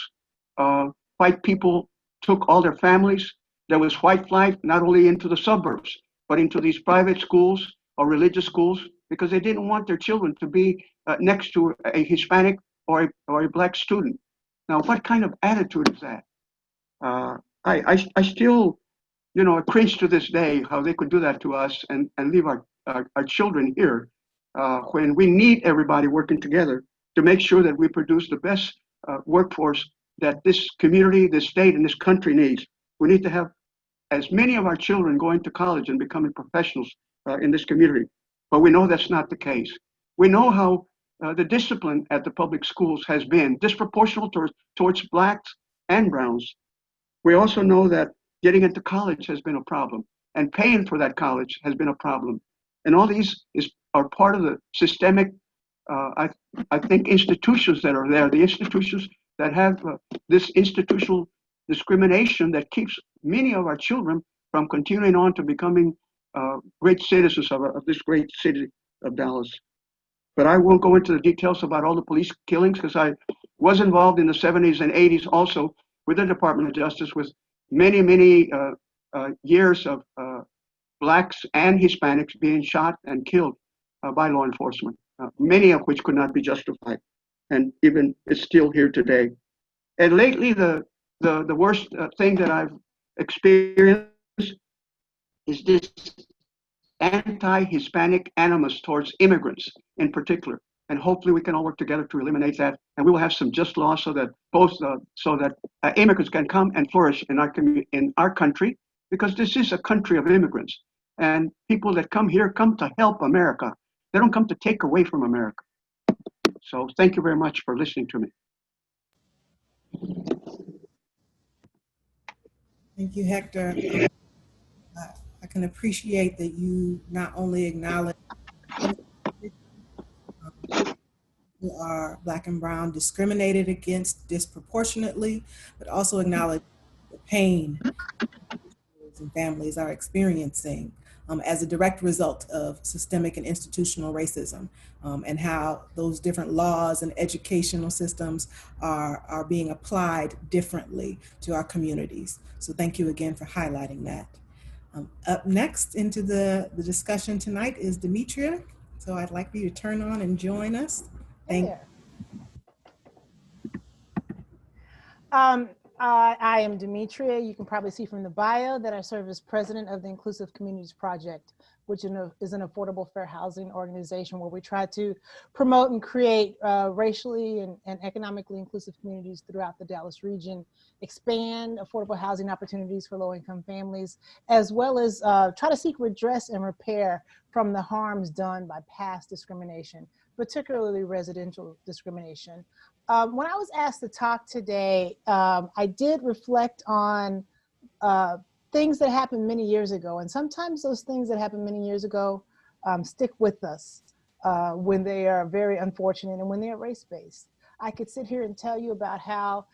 White people took all their families. There was white flight not only into the suburbs, but into these private schools or religious schools, because they didn't want their children to be next to a Hispanic or a black student. Now, what kind of attitude is that? I still, you know, I cringe to this day how they could do that to us and leave our children here when we need everybody working together to make sure that we produce the best workforce that this community, this state, and this country needs. We need to have as many of our children going to college and becoming professionals in this community. But we know that's not the case. We know how the discipline at the public schools has been disproportional towards blacks and browns. We also know that getting into college has been a problem, and paying for that college has been a problem. And all these are part of the systemic, I think, institutions that are there, the institutions that have this institutional discrimination that keeps many of our children from continuing on to becoming great citizens of this great city of Dallas. But I won't go into the details about all the police killings, because I was involved in the 70s and 80s also with the Department of Justice, with many years of blacks and Hispanics being shot and killed by law enforcement, many of which could not be justified, and even is still here today. And lately, the worst thing that I've experienced is this anti-Hispanic animus towards immigrants in particular. And hopefully we can all work together to eliminate that. And we will have some just laws so that immigrants can come and flourish in our country, because this is a country of immigrants. And people that come here come to help America. They don't come to take away from America. So thank you very much for listening to me. Thank you, Hector. I can appreciate that you not only acknowledge who are Black and brown discriminated against disproportionately, but also acknowledge the pain and families are experiencing as a direct result of systemic and institutional racism, and how those different laws and educational systems are being applied differently to our communities. So thank you again for highlighting that. Up next into the discussion tonight is Demetria. So I'd like for you to turn on and join us. Thank you. I am Demetria. You can probably see from the bio that I serve as president of the Inclusive Communities Project, which is an affordable fair housing organization where we try to promote and create racially and economically inclusive communities throughout the Dallas region, expand affordable housing opportunities for low-income families, as well as try to seek redress and repair from the harms done by past discrimination, particularly residential discrimination. When I was asked to talk today, I did reflect on things that happened many years ago. And sometimes those things that happened many years ago stick with us when they are very unfortunate and when they are race-based. I could sit here and tell you about how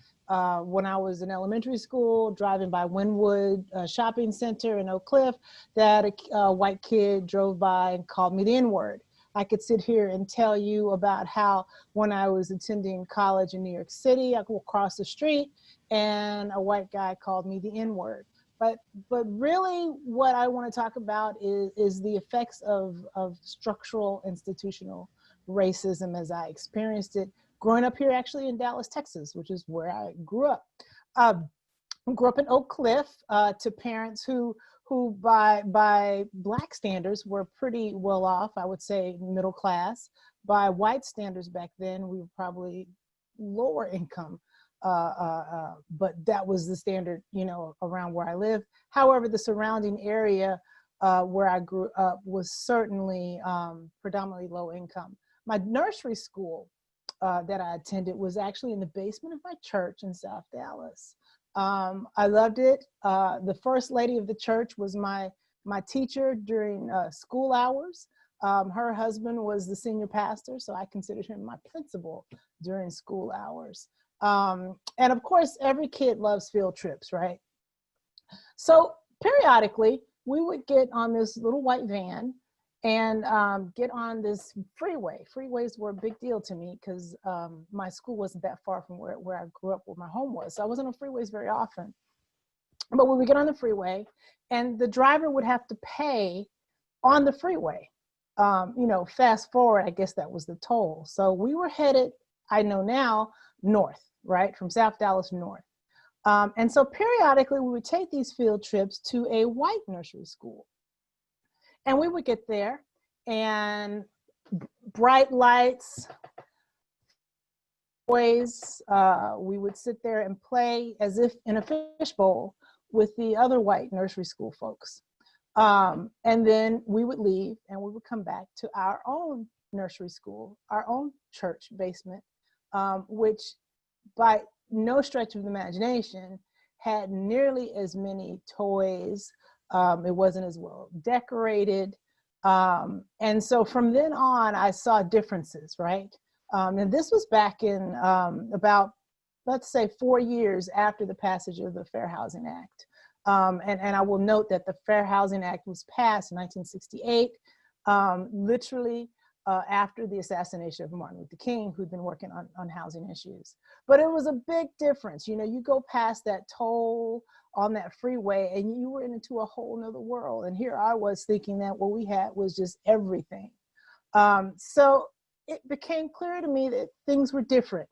when I was in elementary school, driving by Wynwood Shopping Center in Oak Cliff, that a white kid drove by and called me the N-word. I could sit here and tell you about how when I was attending college in New York City, I walked across the street and a white guy called me the N-word. But really what I want to talk about is the effects of structural institutional racism as I experienced it growing up here actually in Dallas, Texas, which is where I grew up. Grew up in Oak Cliff to parents who by Black standards were pretty well off, I would say middle class. By white standards back then, we were probably lower income, but that was the standard, you know, around where I lived. However, the surrounding area where I grew up was certainly predominantly low income. My nursery school that I attended was actually in the basement of my church in South Dallas. I loved it. The first lady of the church was my teacher during school hours. Her husband was the senior pastor, so I considered him my principal during school hours. And of course, every kid loves field trips, right? So periodically, we would get on this little white van and get on this freeway. Freeways were a big deal to me because my school wasn't that far from where I grew up, where my home was. So I wasn't on freeways very often. But when we get on the freeway, and the driver would have to pay on the freeway. You know, fast forward, I guess that was the toll. So we were headed, I know now, north, right? From South Dallas north. And so periodically we would take these field trips to a white nursery school. And we would get there and bright lights, boys, we would sit there and play as if in a fishbowl with the other white nursery school folks. And then we would leave and we would come back to our own nursery school, our own church basement, which by no stretch of the imagination had nearly as many toys. It wasn't as well decorated. And so from then on, I saw differences, right? And this was back in about, let's say 4 years after the passage of the Fair Housing Act. And I will note that the Fair Housing Act was passed in 1968, literally after the assassination of Martin Luther King, who'd been working on housing issues. But it was a big difference. You know, you go past that toll on that freeway and you were into a whole nother world. And here I was thinking that what we had was just everything. So it became clear to me that things were different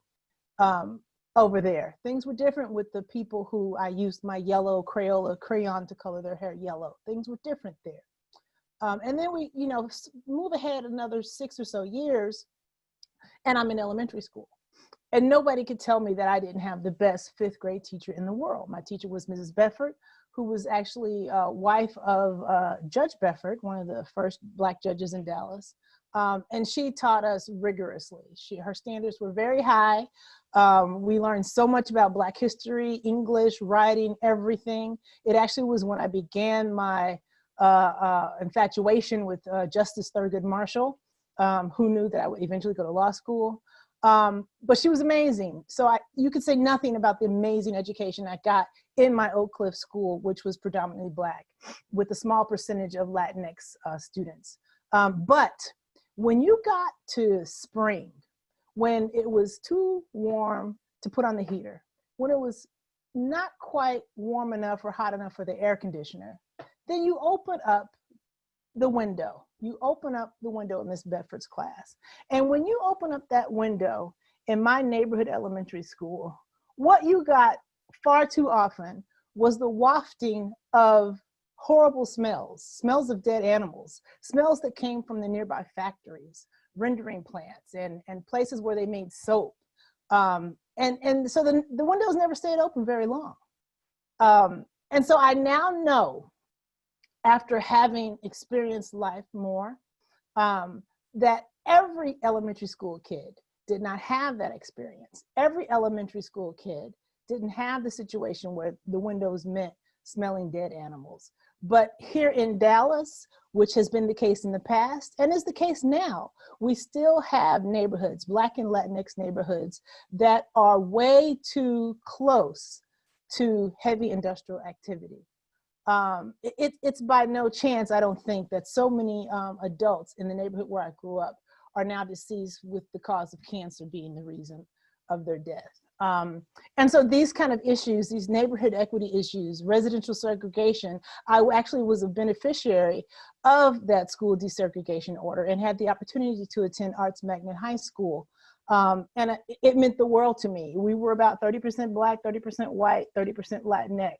over there. Things were different with the people who I used my yellow Crayola crayon to color their hair yellow. Things were different there. And then we, you know, move ahead another 6 or so years, and I'm in elementary school. And nobody could tell me that I didn't have the best 5th grade teacher in the world. My teacher was Mrs. Befford, who was actually wife of Judge Befford, one of the first Black judges in Dallas. And she taught us rigorously. Her standards were very high. We learned so much about Black history, English, writing, everything. It actually was when I began my infatuation with Justice Thurgood Marshall, who knew that I would eventually go to law school. But she was amazing. So you could say nothing about the amazing education I got in my Oak Cliff school, which was predominantly Black, with a small percentage of Latinx students. But when you got to spring, when it was too warm to put on the heater, when it was not quite warm enough or hot enough for the air conditioner, then you open up the window. You open up the window in Miss Bedford's class. And when you open up that window in my neighborhood elementary school, what you got far too often was the wafting of horrible smells of dead animals, smells that came from the nearby factories, rendering plants, and places where they made soap. And so the windows never stayed open very long. And so I now know, after having experienced life more, that every elementary school kid did not have that experience. Every elementary school kid didn't have the situation where the windows meant smelling dead animals. But here in Dallas, which has been the case in the past and is the case now, we still have neighborhoods, Black and Latinx neighborhoods, that are way too close to heavy industrial activity. It's by no chance, I don't think, that so many adults in the neighborhood where I grew up are now deceased with the cause of cancer being the reason of their death. And so these kind of issues, these neighborhood equity issues, residential segregation, I actually was a beneficiary of that school desegregation order and had the opportunity to attend Arts Magnet High School And it meant the world to me. We were about 30% Black, 30% white, 30% Latinx.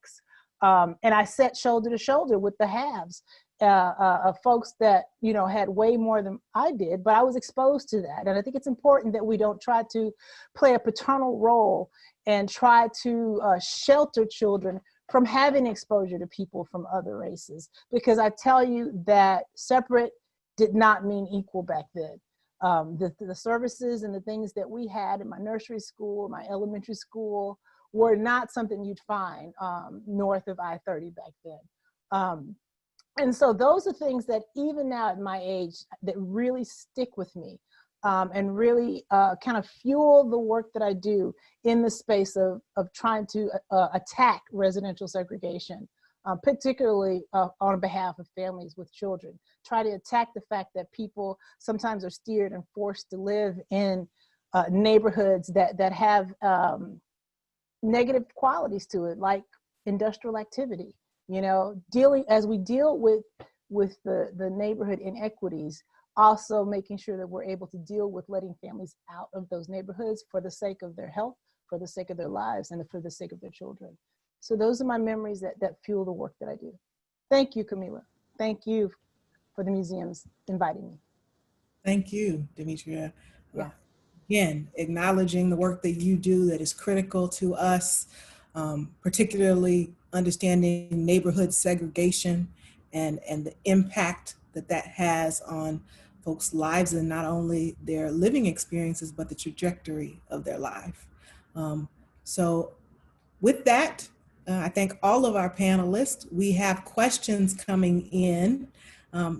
And I sat shoulder to shoulder with the haves of folks that, you know, had way more than I did, but I was exposed to that. And I think it's important that we don't try to play a paternal role and try to shelter children from having exposure to people from other races. Because I tell you that separate did not mean equal back then. The services and the things that we had in my nursery school, my elementary school, were not something you'd find north of I-30 back then. And so those are things that even now at my age that really stick with me and really kind of fuel the work that I do in the space of trying to attack residential segregation, particularly on behalf of families with children. Try to attack the fact that people sometimes are steered and forced to live in neighborhoods that have negative qualities to it, like industrial activity. You know, as we deal with the neighborhood inequities, also making sure that we're able to deal with letting families out of those neighborhoods for the sake of their health, for the sake of their lives, and for the sake of their children. So those are my memories that fuel the work that I do. Thank you, Camila. Thank you for the museums inviting me. Thank you, Demetria. Yeah. Again, acknowledging the work that you do that is critical to us, particularly understanding neighborhood segregation and the impact that has on folks' lives, and not only their living experiences, but the trajectory of their life. So with that, I thank all of our panelists. We have questions coming in.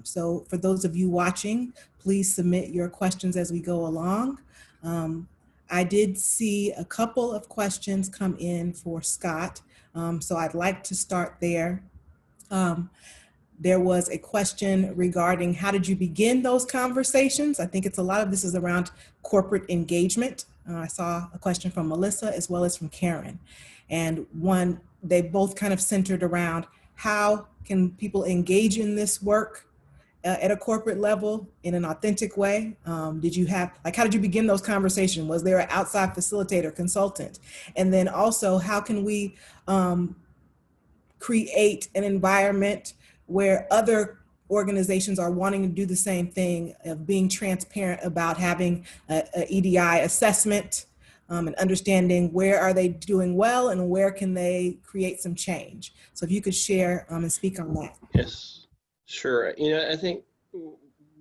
So for those of you watching, please submit your questions as we go along. I did see a couple of questions come in for Scott, so I'd like to start there. There was a question regarding how did you begin those conversations? I think a lot of this is around corporate engagement. I saw a question from Melissa as well as from Karen. And they both kind of centered around how can people engage in this work at a corporate level in an authentic way? How did you begin those conversations? Was there an outside facilitator, consultant? And then also, how can we create an environment where other organizations are wanting to do the same thing, of being transparent about having a EDI assessment and understanding where are they doing well and where can they create some change. So if you could share and speak on that. Yes, sure. You know, I think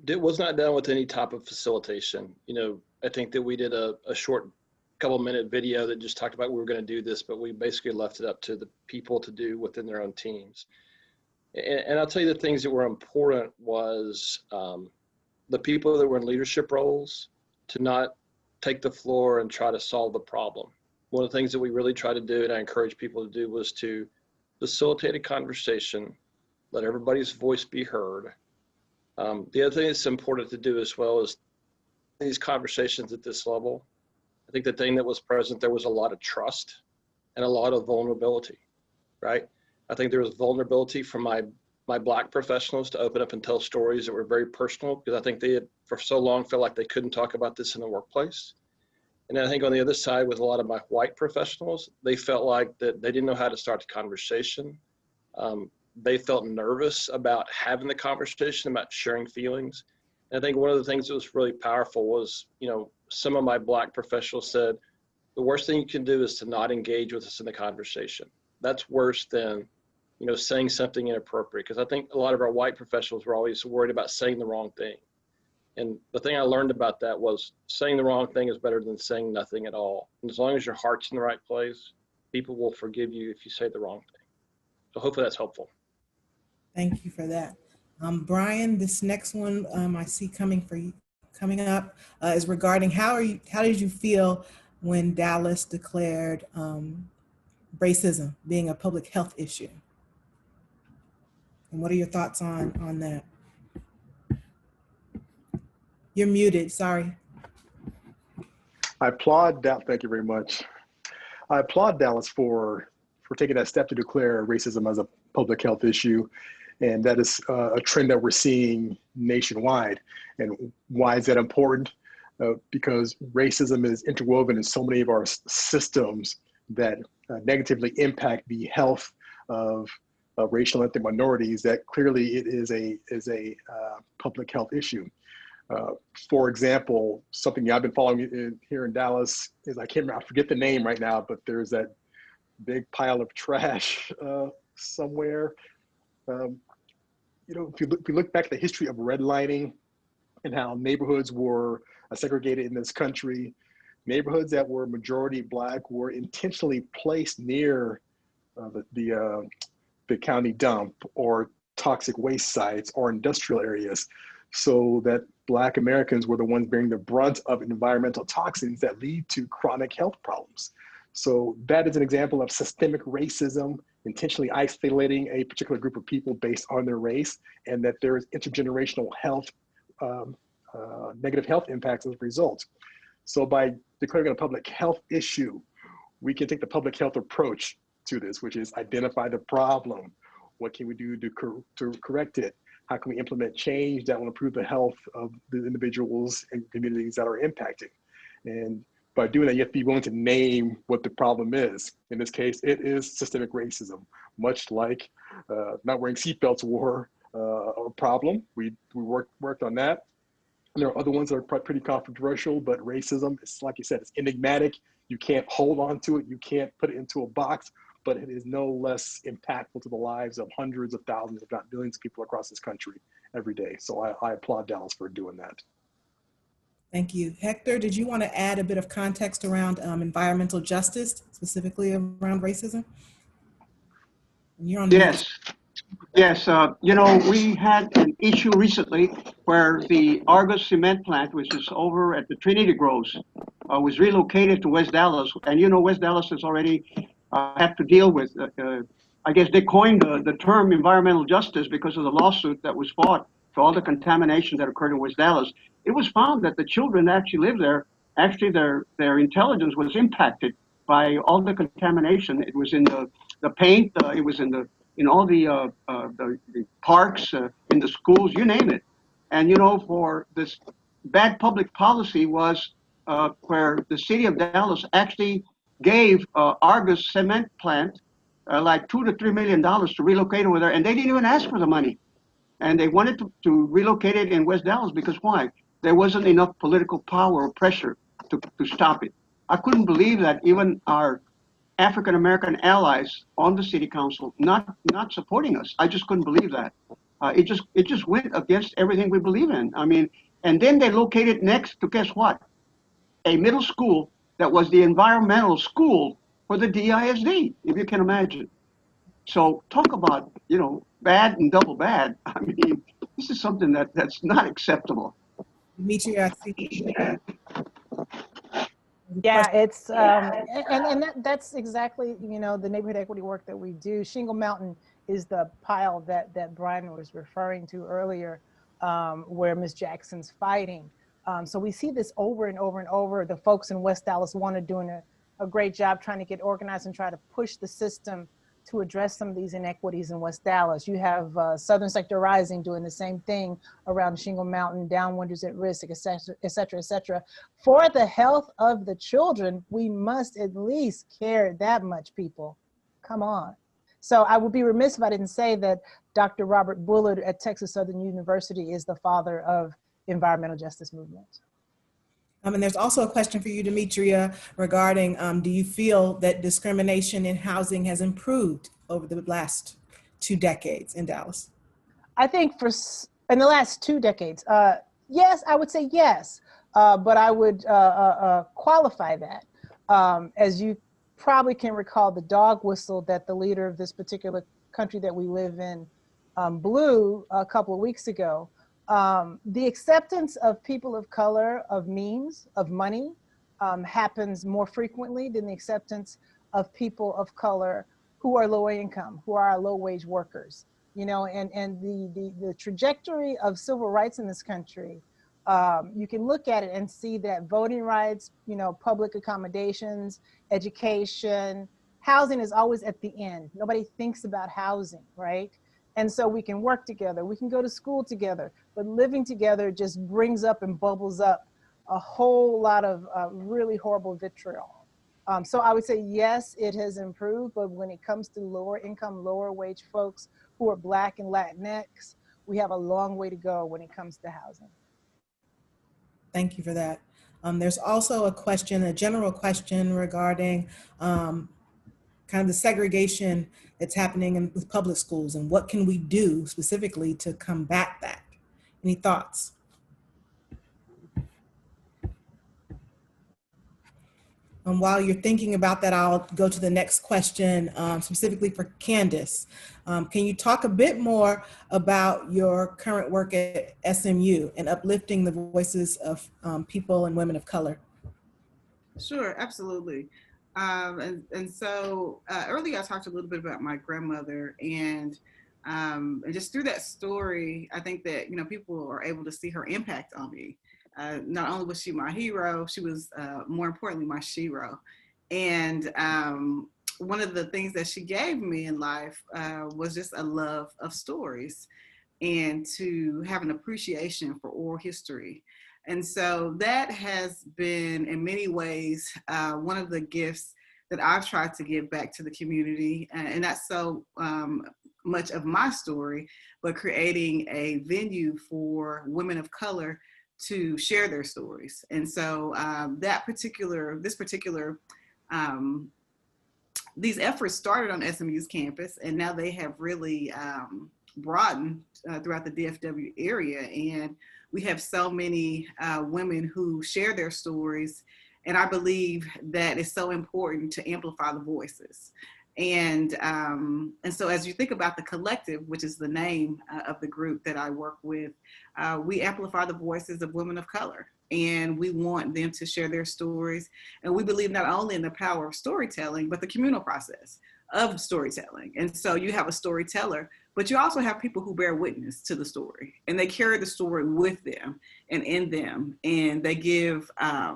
it was not done with any type of facilitation. You know, I think that we did a short couple-minute video that just talked about we were going to do this, but we basically left it up to the people to do within their own teams. And I'll tell you the things that were important was the people that were in leadership roles to not take the floor and try to solve the problem. One of the things that we really try to do, and I encourage people to do, was to facilitate a conversation, let everybody's voice be heard. The other thing that's important to do as well is these conversations at this level. I think the thing that was present, there was a lot of trust and a lot of vulnerability, right? I think there was vulnerability from my Black professionals to open up and tell stories that were very personal, because I think they had for so long felt like they couldn't talk about this in the workplace. And then I think on the other side with a lot of my white professionals, they felt like that they didn't know how to start the conversation. They felt nervous about having the conversation, about sharing feelings. And I think one of the things that was really powerful was, you know, some of my Black professionals said, the worst thing you can do is to not engage with us in the conversation. That's worse than, you know, saying something inappropriate. Because I think a lot of our white professionals were always worried about saying the wrong thing. And the thing I learned about that was saying the wrong thing is better than saying nothing at all. And as long as your heart's in the right place, people will forgive you if you say the wrong thing. So hopefully that's helpful. Thank you for that. Brian, this next one I see coming up is regarding how did you feel when Dallas declared racism being a public health issue? And what are your thoughts on that? You're muted, sorry. Thank you very much. I applaud Dallas for taking that step to declare racism as a public health issue. And that is a trend that we're seeing nationwide. And why is that important? because racism is interwoven in so many of our systems that negatively impact the health of racial and ethnic minorities, that clearly it is a public health issue. For example, something I've been following here in Dallas is, I forget the name right now, but there's that big pile of trash somewhere. If you look back at the history of redlining and how neighborhoods were segregated in this country, neighborhoods that were majority Black were intentionally placed near the county dump or toxic waste sites or industrial areas, so that Black Americans were the ones bearing the brunt of environmental toxins that lead to chronic health problems. So that is an example of systemic racism, intentionally isolating a particular group of people based on their race, and that there is intergenerational health, negative health impacts as a result. So by declaring it a public health issue, we can take the public health approach to this, which is identify the problem. What can we do to correct it? How can we implement change that will improve the health of the individuals and communities that are impacted? And by doing that, you have to be willing to name what the problem is. In this case, it is systemic racism, much like not wearing seatbelts were a problem. We worked on that. And there are other ones that are pretty controversial, but racism, it's like you said, it's enigmatic. You can't hold on to it. You can't put it into a box, but it is no less impactful to the lives of hundreds of thousands, if not millions of people across this country every day. So I applaud Dallas for doing that. Thank you. Hector, did you want to add a bit of context around environmental justice, specifically around racism? You're on Yes. Yes, we had an issue recently where the Argos cement plant, which is over at the Trinity Groves, was relocated to West Dallas. And West Dallas has already had to deal with, I guess they coined the term environmental justice because of the lawsuit that was fought for all the contamination that occurred in West Dallas. It was found that the children that actually lived there, actually their intelligence was impacted by all the contamination. It was in the paint, it was in all the parks, in the schools, you name it. And for this bad public policy was where the city of Dallas actually gave Argos cement plant like $2 to $3 million to relocate over there, and they didn't even ask for the money. And they wanted to relocate it in West Dallas because why? There wasn't enough political power or pressure to stop it. I couldn't believe that even our African American allies on the city council not supporting us. I just couldn't believe that. It just went against everything we believe in. I mean, and then they located next to, guess what? A middle school that was the environmental school for the DISD, if you can imagine. So talk about, bad and double bad. I mean, this is something that's not acceptable. Dimitri, I see. Yeah, it's and that's exactly the neighborhood equity work that we do. Shingle Mountain is the pile that Brian was referring to earlier, where Ms. Jackson's fighting. So we see this over and over and over. The folks in West Dallas are doing a great job trying to get organized and try to push the system to address some of these inequities in West Dallas. You have Southern Sector Rising doing the same thing around Shingle Mountain, Downwinders at Risk, et cetera, et cetera, et cetera. For the health of the children, we must at least care that much, people. Come on. So I would be remiss if I didn't say that Dr. Robert Bullard at Texas Southern University is the father of environmental justice movement. And there's also a question for you, Demetria, regarding do you feel that discrimination in housing has improved over the last 2 decades in Dallas? I think in the last 2 decades, yes, I would say yes, but I would qualify that. As you probably can recall, the dog whistle that the leader of this particular country that we live in blew a couple of weeks ago. The acceptance of people of color, of means, of money, happens more frequently than the acceptance of people of color who are low income, who are low wage workers. And the trajectory of civil rights in this country, you can look at it and see that voting rights, public accommodations, education, housing is always at the end. Nobody thinks about housing, right? And so we can work together, we can go to school together, but living together just brings up and bubbles up a whole lot of really horrible vitriol. So I would say, yes, it has improved, but when it comes to lower income, lower wage folks who are Black and Latinx, we have a long way to go when it comes to housing. Thank you for that. There's also a question, a general question regarding kind of the segregation that's happening in with public schools, and what can we do specifically to combat that? Any thoughts? While you're thinking about that, I'll go to the next question, specifically for Candace. Can you talk a bit more about your current work at SMU and uplifting the voices of people and women of color? Sure, absolutely. And so earlier I talked a little bit about my grandmother, and just through that story, I think that, you know, people are able to see her impact on me. Not only was she my hero, she was more importantly my shero. And one of the things that she gave me in life was just a love of stories and to have an appreciation for oral history. And so that has been, in many ways, one of the gifts that I've tried to give back to the community. And not so much of my story, but creating a venue for women of color to share their stories. And so these efforts started on SMU's campus, and now they have really broadened throughout the DFW area. And we have so many women who share their stories. And I believe that it's so important to amplify the voices. And so as you think about the collective, which is the name of the group that I work with, we amplify the voices of women of color. And we want them to share their stories. And we believe not only in the power of storytelling, but the communal process of storytelling. And so you have a storyteller, but you also have people who bear witness to the story, and they carry the story with them and in them. And they give, not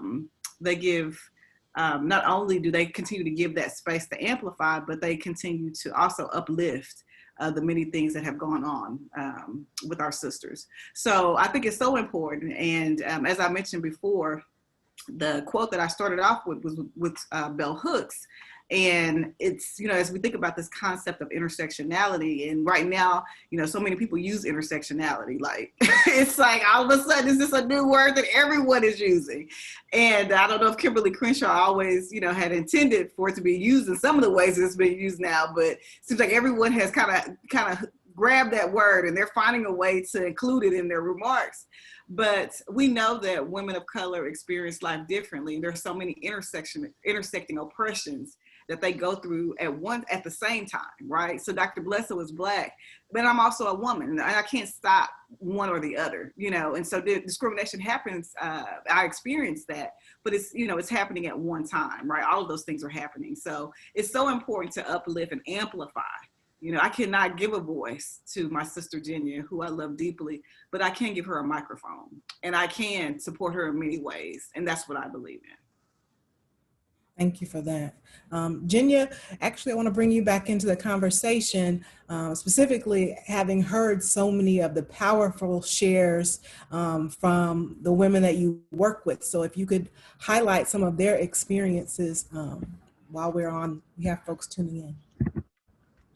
only do they continue to give that space to amplify, but they continue to also uplift the many things that have gone on with our sisters. So I think it's so important. And as I mentioned before, the quote that I started off with was with Bell Hooks. And it's, you know, as we think about this concept of intersectionality, and right now, you know, so many people use intersectionality, like, it's like all of a sudden, is this a new word that everyone is using? And I don't know if Kimberly Crenshaw always, you know, had intended for it to be used in some of the ways it's been used now, but it seems like everyone has kind of grabbed that word, and they're finding a way to include it in their remarks. But we know that women of color experience life differently. There's so many intersecting oppressions that they go through at the same time, right? So Dr. Blessa was Black, but I'm also a woman, and I can't stop one or the other, you know. And so discrimination happens. I experienced that, but it's, you know, it's happening at one time, right? All of those things are happening. So it's so important to uplift and amplify. You know, I cannot give a voice to my sister Jenya, who I love deeply, but I can give her a microphone, and I can support her in many ways, and that's what I believe in. Thank you for that. Jenya, actually, I want to bring you back into the conversation, specifically having heard so many of the powerful shares from the women that you work with. So if you could highlight some of their experiences while we have folks tuning in.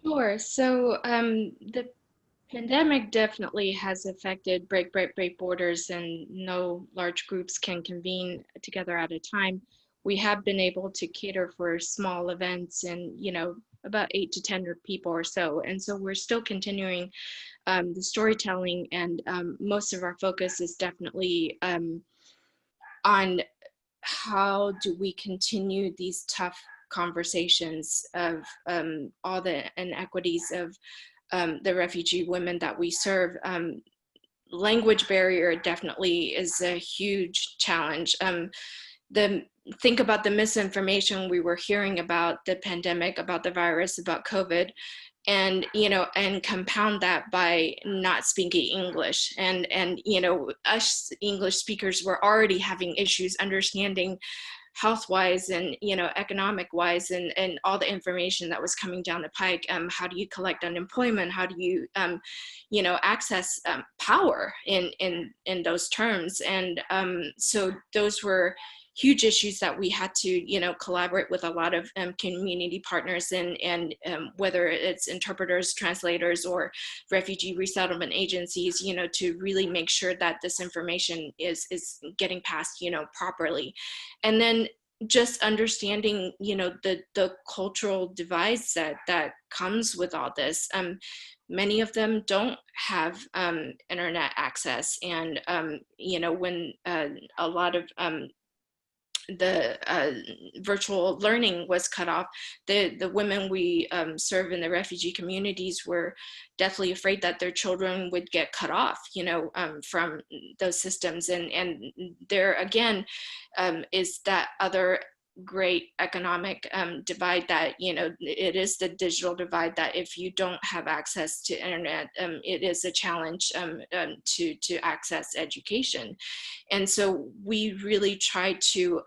Sure. So the pandemic definitely has affected Break Borders, and no large groups can convene together at a time. We have been able to cater for small events and, you know, about 8 to 10 people or so. And so we're still continuing the storytelling, and most of our focus is definitely on how do we continue these tough conversations of all the inequities of the refugee women that we serve. Language barrier definitely is a huge challenge. Think about the misinformation we were hearing about the pandemic, about the virus, about COVID, and, you know, and compound that by not speaking English. And you know, us English speakers were already having issues understanding health-wise and, economic-wise, and all the information that was coming down the pike. How do you collect unemployment? How do you, access power in those terms? And so those were huge issues that we had to, collaborate with a lot of community partners and whether it's interpreters, translators, or refugee resettlement agencies, to really make sure that this information is getting passed, properly. And then just understanding, the cultural divides that comes with all this. Many of them don't have internet access, and when a lot of the virtual learning was cut off, the women we serve in the refugee communities were deathly afraid that their children would get cut off, from those systems. And there again is that other great economic divide that, it is the digital divide, that if you don't have access to internet, it is a challenge to access education. And so we really tried to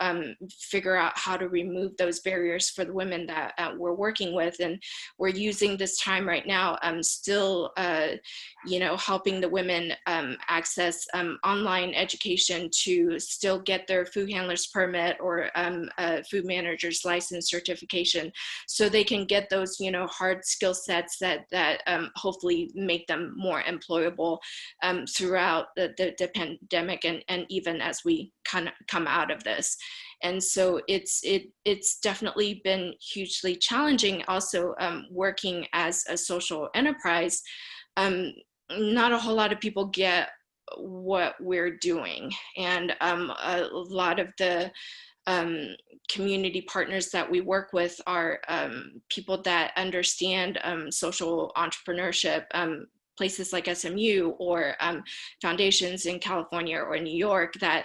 figure out how to remove those barriers for the women that we're working with. And we're using this time right now, still, helping the women access online education to still get their food handler's permit or food manager's license certification, so they can get those, hard skill sets that hopefully make them more employable throughout the pandemic and even as we kind of come out of this. And so it's definitely been hugely challenging. Also, working as a social enterprise, not a whole lot of people get what we're doing, and a lot of the community partners that we work with are people that understand social entrepreneurship, places like SMU or foundations in California or New York that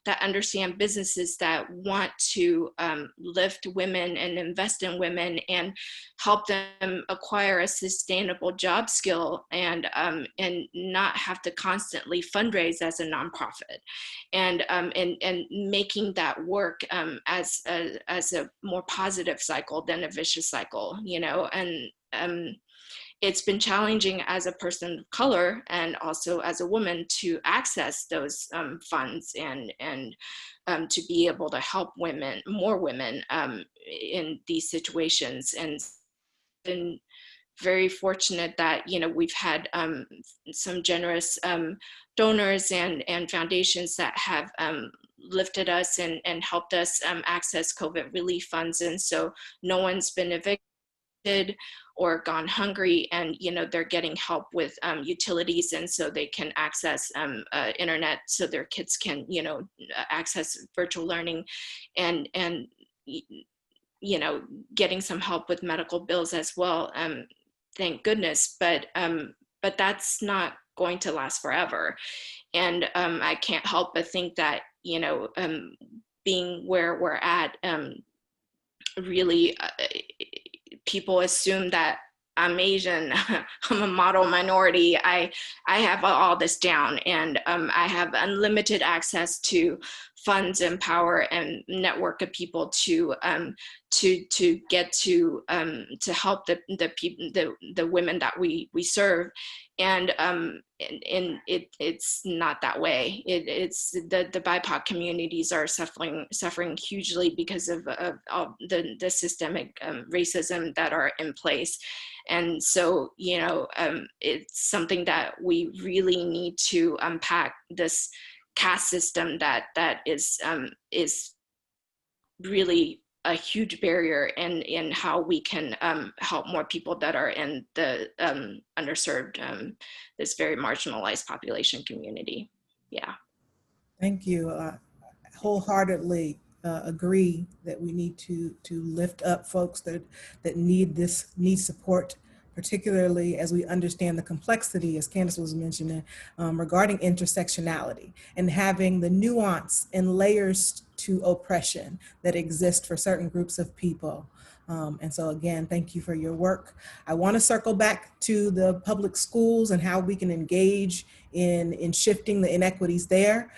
that understand businesses that want to lift women and invest in women and help them acquire a sustainable job skill and not have to constantly fundraise as a nonprofit, and making that work as a more positive cycle than a vicious cycle, and it's been challenging as a person of color and also as a woman to access those funds and to be able to help more women in these situations. And been very fortunate that we've had some generous donors and foundations that have lifted us and helped us access COVID relief funds, and so no one's been evicted or gone hungry, and they're getting help with utilities, and so they can access internet so their kids can access virtual learning, and getting some help with medical bills as well, thank goodness. But that's not going to last forever, and I can't help but think that being where we're at, really people assume that I'm Asian, I'm a model minority, I have all this down, and I have unlimited access to funds and power and network of people to get to help the women that we serve, and it's not that way. It's the BIPOC communities are suffering hugely because of the systemic racism that are in place. And so, it's something that we really need to unpack, this caste system that is really a huge barrier in how we can help more people that are in the underserved, this very marginalized population community. Yeah. Thank you. Wholeheartedly agree that we need to lift up folks that need support, particularly as we understand the complexity, as Candace was mentioning, regarding intersectionality and having the nuance and layers to oppression that exist for certain groups of people. And so again, thank you for your work. I want to circle back to the public schools and how we can engage in shifting the inequities there.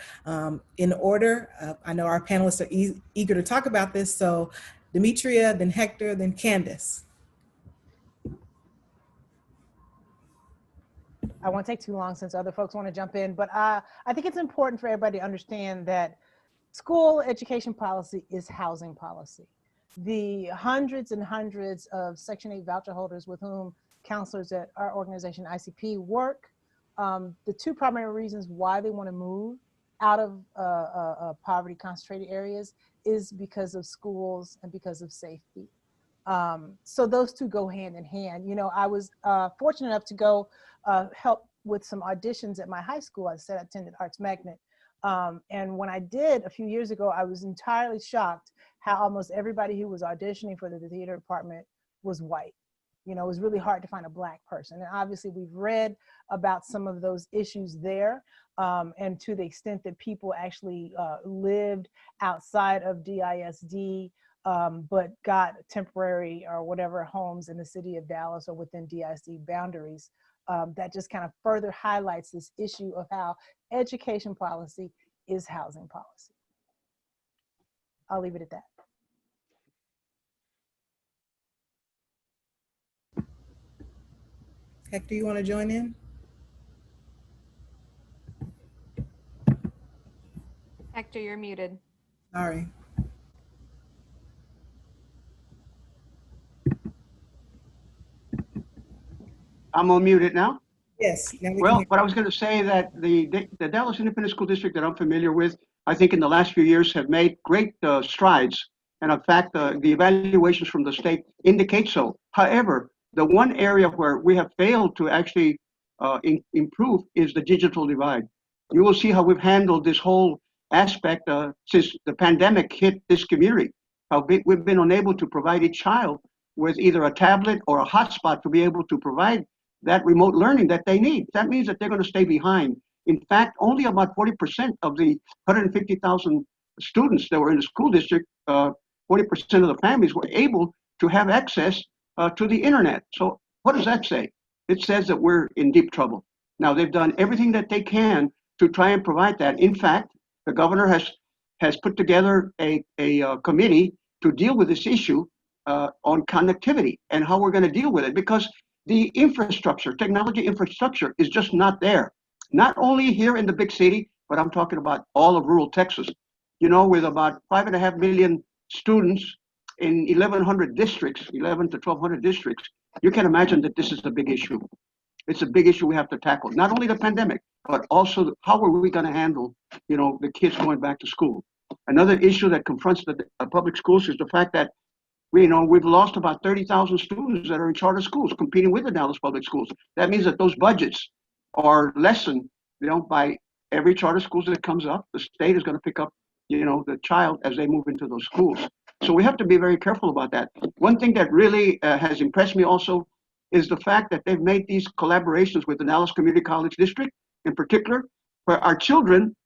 In order, I know our panelists are eager to talk about this, so Demetria, then Hector, then Candace. I won't take too long since other folks want to jump in, but I think it's important for everybody to understand that school education policy is housing policy. The hundreds and hundreds of Section 8 voucher holders with whom counselors at our organization ICP work, the two primary reasons why they want to move out of poverty concentrated areas is because of schools and because of safety. So those two go hand in hand. You know, I was fortunate enough to go help with some auditions at my high school. I said I attended Arts Magnet. And when I did a few years ago, I was entirely shocked how almost everybody who was auditioning for the theater department was white. You know, it was really hard to find a Black person. And obviously we've read about some of those issues there. And to the extent that people actually lived outside of DISD, but got temporary or whatever homes in the city of Dallas or within DISD boundaries, that just kind of further highlights this issue of how education policy is housing policy. I'll leave it at that. Hector, you want to join in? Hector, you're muted. Sorry. I'm unmuted now. Yes. Now we Well, can but I was going to say that the Dallas Independent School District that I'm familiar with, I think in the last few years have made great strides. And in fact, the evaluations from the state indicate so. However, the one area where we have failed to actually improve is the digital divide. You will see how we've handled this whole aspect since the pandemic hit this community. We've been unable to provide each child with either a tablet or a hotspot to be able to provide that remote learning that they need. That means that they're going to stay behind. In fact, only about 40% of the 150,000 students that were in the school district, 40% of the families were able to have access to the internet. So what does that say? It says that we're in deep trouble. Now, they've done everything that they can to try and provide that. In fact, the governor has put together a committee to deal with this issue on connectivity and how we're going to deal with it, because the infrastructure, technology infrastructure is just not there. Not only here in the big city, but I'm talking about all of rural Texas. You know, with about 5.5 million students in 1,100 districts, 11 to 1,200 districts, you can imagine that this is a big issue. It's a big issue we have to tackle. Not only the pandemic, but also how are we going to handle, you know, the kids going back to school. Another issue that confronts the public schools is the fact that we've lost about 30,000 students that are in charter schools competing with the Dallas public schools. That means that those budgets are lessened, by every charter schools that comes up. The state is going to pick up, the child as they move into those schools. So we have to be very careful about that. One thing that really has impressed me also is the fact that they've made these collaborations with the Dallas Community College District in particular, where our children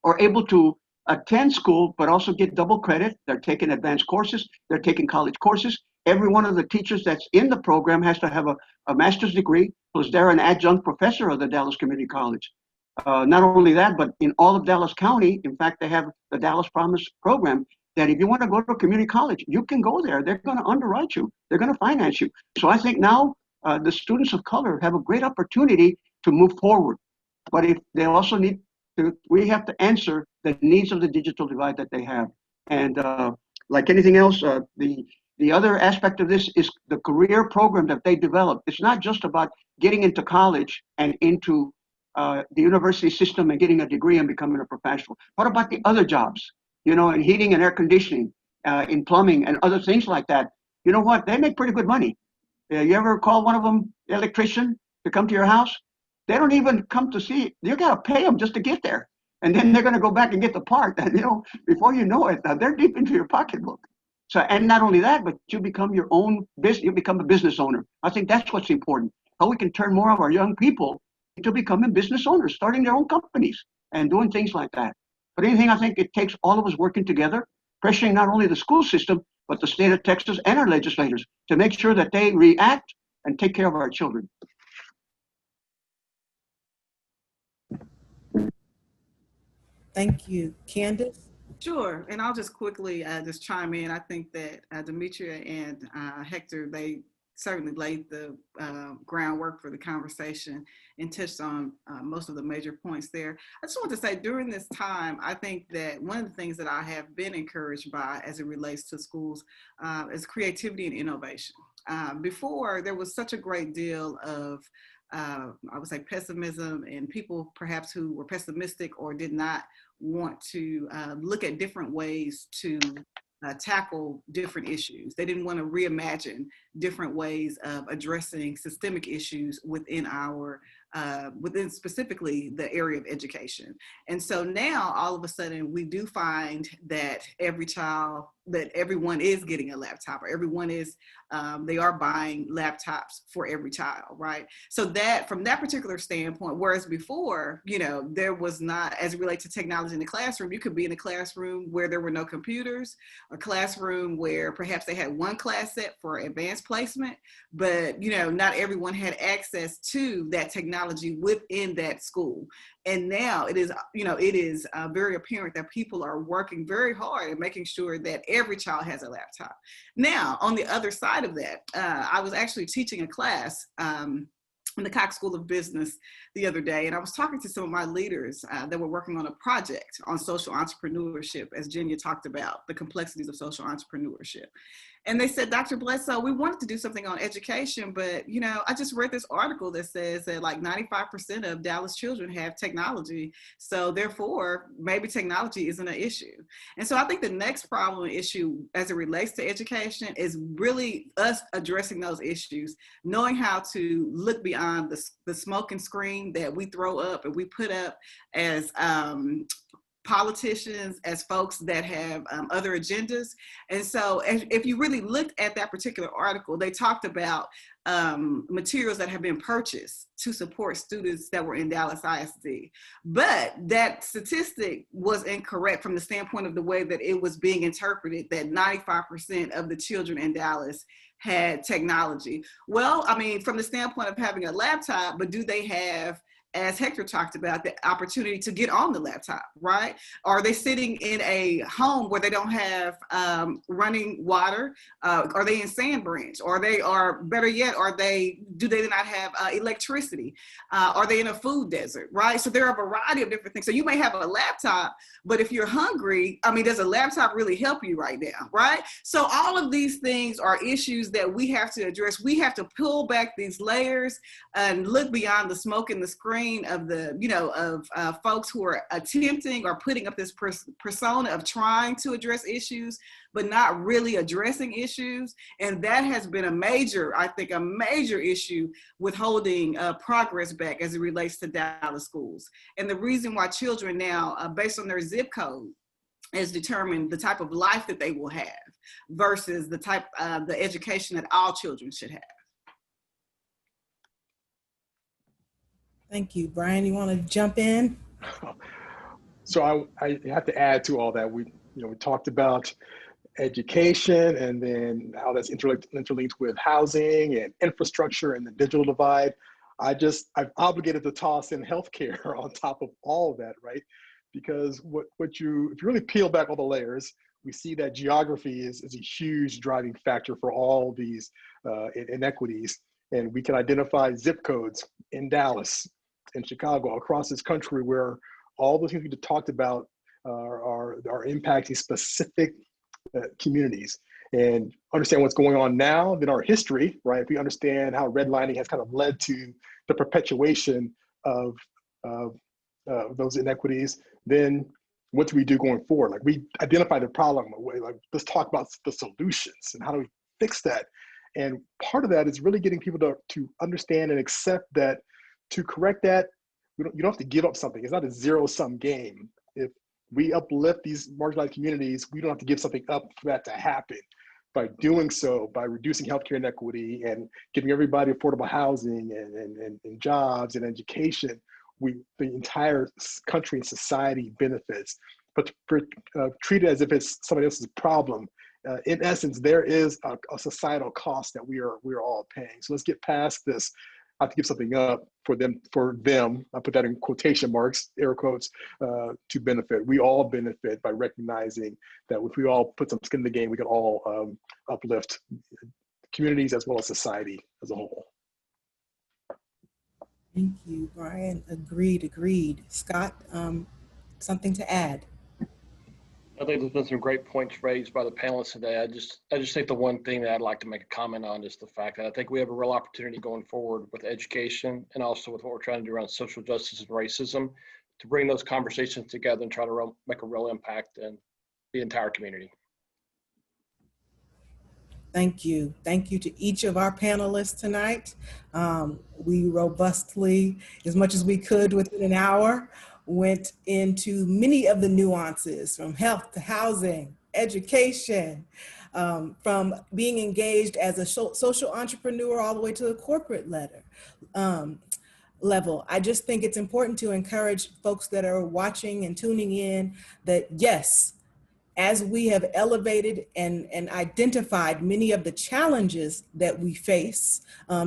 are able to attend school, but also get double credit. They're taking advanced courses. They're taking college courses. Every one of the teachers that's in the program has to have a master's degree, plus they're an adjunct professor of the Dallas Community College. Not only that, but in all of Dallas County, in fact, they have the Dallas Promise program that if you want to go to a community college, you can go there. They're going to underwrite you. They're going to finance you. So I think now the students of color have a great opportunity to move forward. But if they also we have to answer the needs of the digital divide that they have. And like anything else, the other aspect of this is the career program that they develop. It's not just about getting into college and into the university system and getting a degree and becoming a professional. What about the other jobs? In heating and air conditioning, in plumbing and other things like that. You know what? They make pretty good money. You ever call one of them electrician to come to your house? They don't even come to see. You got to pay them just to get there. And then they're going to go back and get the part. And, before you know it, they're deep into your pocketbook. So, and not only that, but you become your own business. You become a business owner. I think that's what's important. How we can turn more of our young people into becoming business owners, starting their own companies and doing things like that. But anything, I think it takes all of us working together, pressuring not only the school system, but the state of Texas and our legislators to make sure that they react and take care of our children. Thank you. Candace? Sure, and I'll just quickly just chime in. I think that Demetria and Hector, they certainly laid the groundwork for the conversation and touched on most of the major points there. I just want to say during this time, I think that one of the things that I have been encouraged by as it relates to schools is creativity and innovation. Before, there was such a great deal of I would say pessimism, and people perhaps who were pessimistic or did not want to look at different ways to tackle different issues. They didn't want to reimagine different ways of addressing systemic issues within our, within specifically the area of education. And so now all of a sudden we do find that every child, that everyone is getting a laptop, or everyone is, they are buying laptops for every child, right? So that from that particular standpoint, whereas before, you know, there was not, as it relates to technology in the classroom, you could be in a classroom where there were no computers, a classroom where perhaps they had one class set for advanced placement, but, you know, not everyone had access to that technology within that school. And now it is, you know, it is very apparent that people are working very hard at making sure that every child has a laptop. Now, on the other side of that, I was actually teaching a class in the Cox School of Business the other day, and I was talking to some of my leaders that were working on a project on social entrepreneurship, as Jenya talked about, the complexities of social entrepreneurship. And they said, Dr. Bledsoe, we wanted to do something on education, but, you know, I just read this article that says that like 95% of Dallas children have technology. So therefore, maybe technology isn't an issue. And so I think the next problem issue as it relates to education is really us addressing those issues, knowing how to look beyond the smoke and screen that we throw up and we put up as politicians, as folks that have other agendas. And so if you really looked at that particular article, they talked about materials that have been purchased to support students that were in Dallas ISD. But that statistic was incorrect from the standpoint of the way that it was being interpreted, that 95% of the children in Dallas had technology. Well, I mean, from the standpoint of having a laptop, but do they have, as Hector talked about, the opportunity to get on the laptop, right? Are they sitting in a home where they don't have running water? Are they in Sand Branch? Or they are, better yet, do they not have electricity? Are they in a food desert, right? So there are a variety of different things. So you may have a laptop, but if you're hungry, I mean, does a laptop really help you right now, right? So all of these things are issues that we have to address. We have to pull back these layers and look beyond the smoke and the screen of the, you know, of folks who are attempting or putting up this persona of trying to address issues, but not really addressing issues. And that has been a major, I think, a major issue with holding progress back as it relates to Dallas schools. And the reason why children now, based on their zip code, is determined the type of life that they will have versus the type of the education that all children should have. Thank you. Brian, you want to jump in? So I have to add to all that. We talked about education and then how that's interlinked with housing and infrastructure and the digital divide. I've obligated to toss in healthcare on top of all of that, right? Because if you really peel back all the layers, we see that geography is a huge driving factor for all these inequities. And we can identify zip codes in Dallas, in Chicago, across this country, where all the things we talked about are impacting specific communities. And understand what's going on now, then our history, right? If we understand how redlining has kind of led to the perpetuation of those inequities, then what do we do going forward? Like, we identify the problem, like, let's talk about the solutions and how do we fix that? And part of that is really getting people to understand and accept that to correct that, you don't have to give up something. It's not a zero-sum game. If we uplift these marginalized communities, we don't have to give something up for that to happen. By doing so, by reducing healthcare inequity and giving everybody affordable housing and jobs and education, the entire country and society benefits. But treat it as if it's somebody else's problem in essence, there is a societal cost that we're all paying. So let's get past this. I have to give something up for them. I put that in quotation marks, air quotes, to benefit. We all benefit by recognizing that if we all put some skin in the game, we can all uplift communities as well as society as a whole. Thank you, Brian. Agreed. Scott, something to add? I think there's been some great points raised by the panelists today. I just think the one thing that I'd like to make a comment on is the fact that I think we have a real opportunity going forward with education and also with what we're trying to do around social justice and racism to bring those conversations together and try to make a real impact in the entire community. Thank you. Thank you to each of our panelists tonight. We robustly, as much as we could within an hour, went into many of the nuances from health to housing, education, from being engaged as a social entrepreneur all the way to the corporate level. I just think it's important to encourage folks that are watching and tuning in that yes, as we have elevated and identified many of the challenges that we face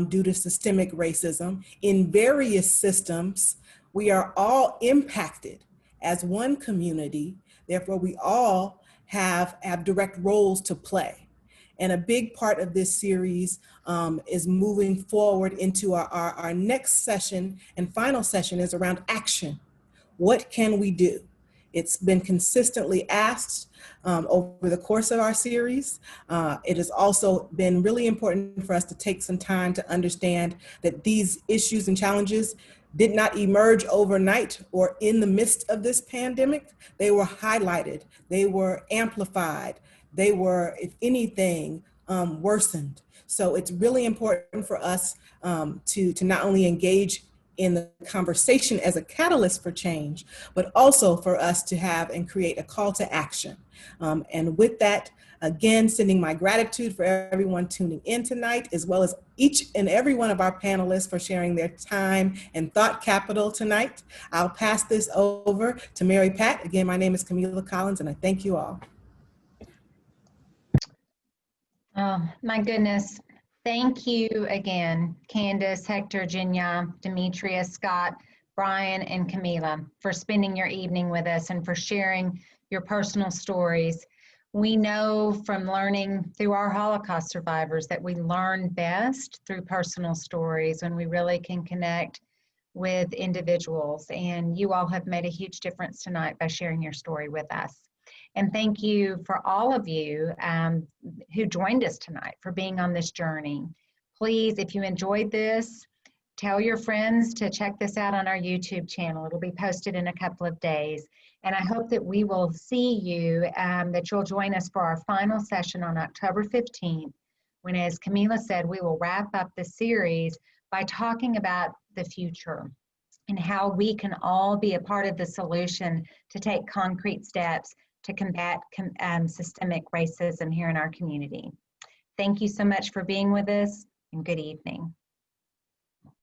due to systemic racism in various systems, we are all impacted as one community. Therefore, we all have direct roles to play. And a big part of this series is moving forward into our next session and final session is around action. What can we do? It's been consistently asked over the course of our series. It has also been really important for us to take some time to understand that these issues and challenges did not emerge overnight or in the midst of this pandemic. They were highlighted, they were amplified, they were, if anything, worsened. So it's really important for us to not only engage in the conversation as a catalyst for change, but also for us to have and create a call to action. And with that, again, sending my gratitude for everyone tuning in tonight, as well as each and every one of our panelists for sharing their time and thought capital tonight. I'll pass this over to Mary Pat. Again, my name is Camila Collins, and I thank you all. Oh, my goodness. Thank you again, Candace, Hector, Jinya, Demetria, Scott, Brian, and Camila for spending your evening with us and for sharing your personal stories. We know from learning through our Holocaust survivors that we learn best through personal stories when we really can connect with individuals. And you all have made a huge difference tonight by sharing your story with us. And thank you for all of you who joined us tonight for being on this journey. Please, if you enjoyed this, tell your friends to check this out on our YouTube channel. It'll be posted in a couple of days. And I hope that we will see you, that you'll join us for our final session on October 15th, when, as Camila said, we will wrap up the series by talking about the future and how we can all be a part of the solution to take concrete steps to combat systemic racism here in our community. Thank you so much for being with us, and good evening.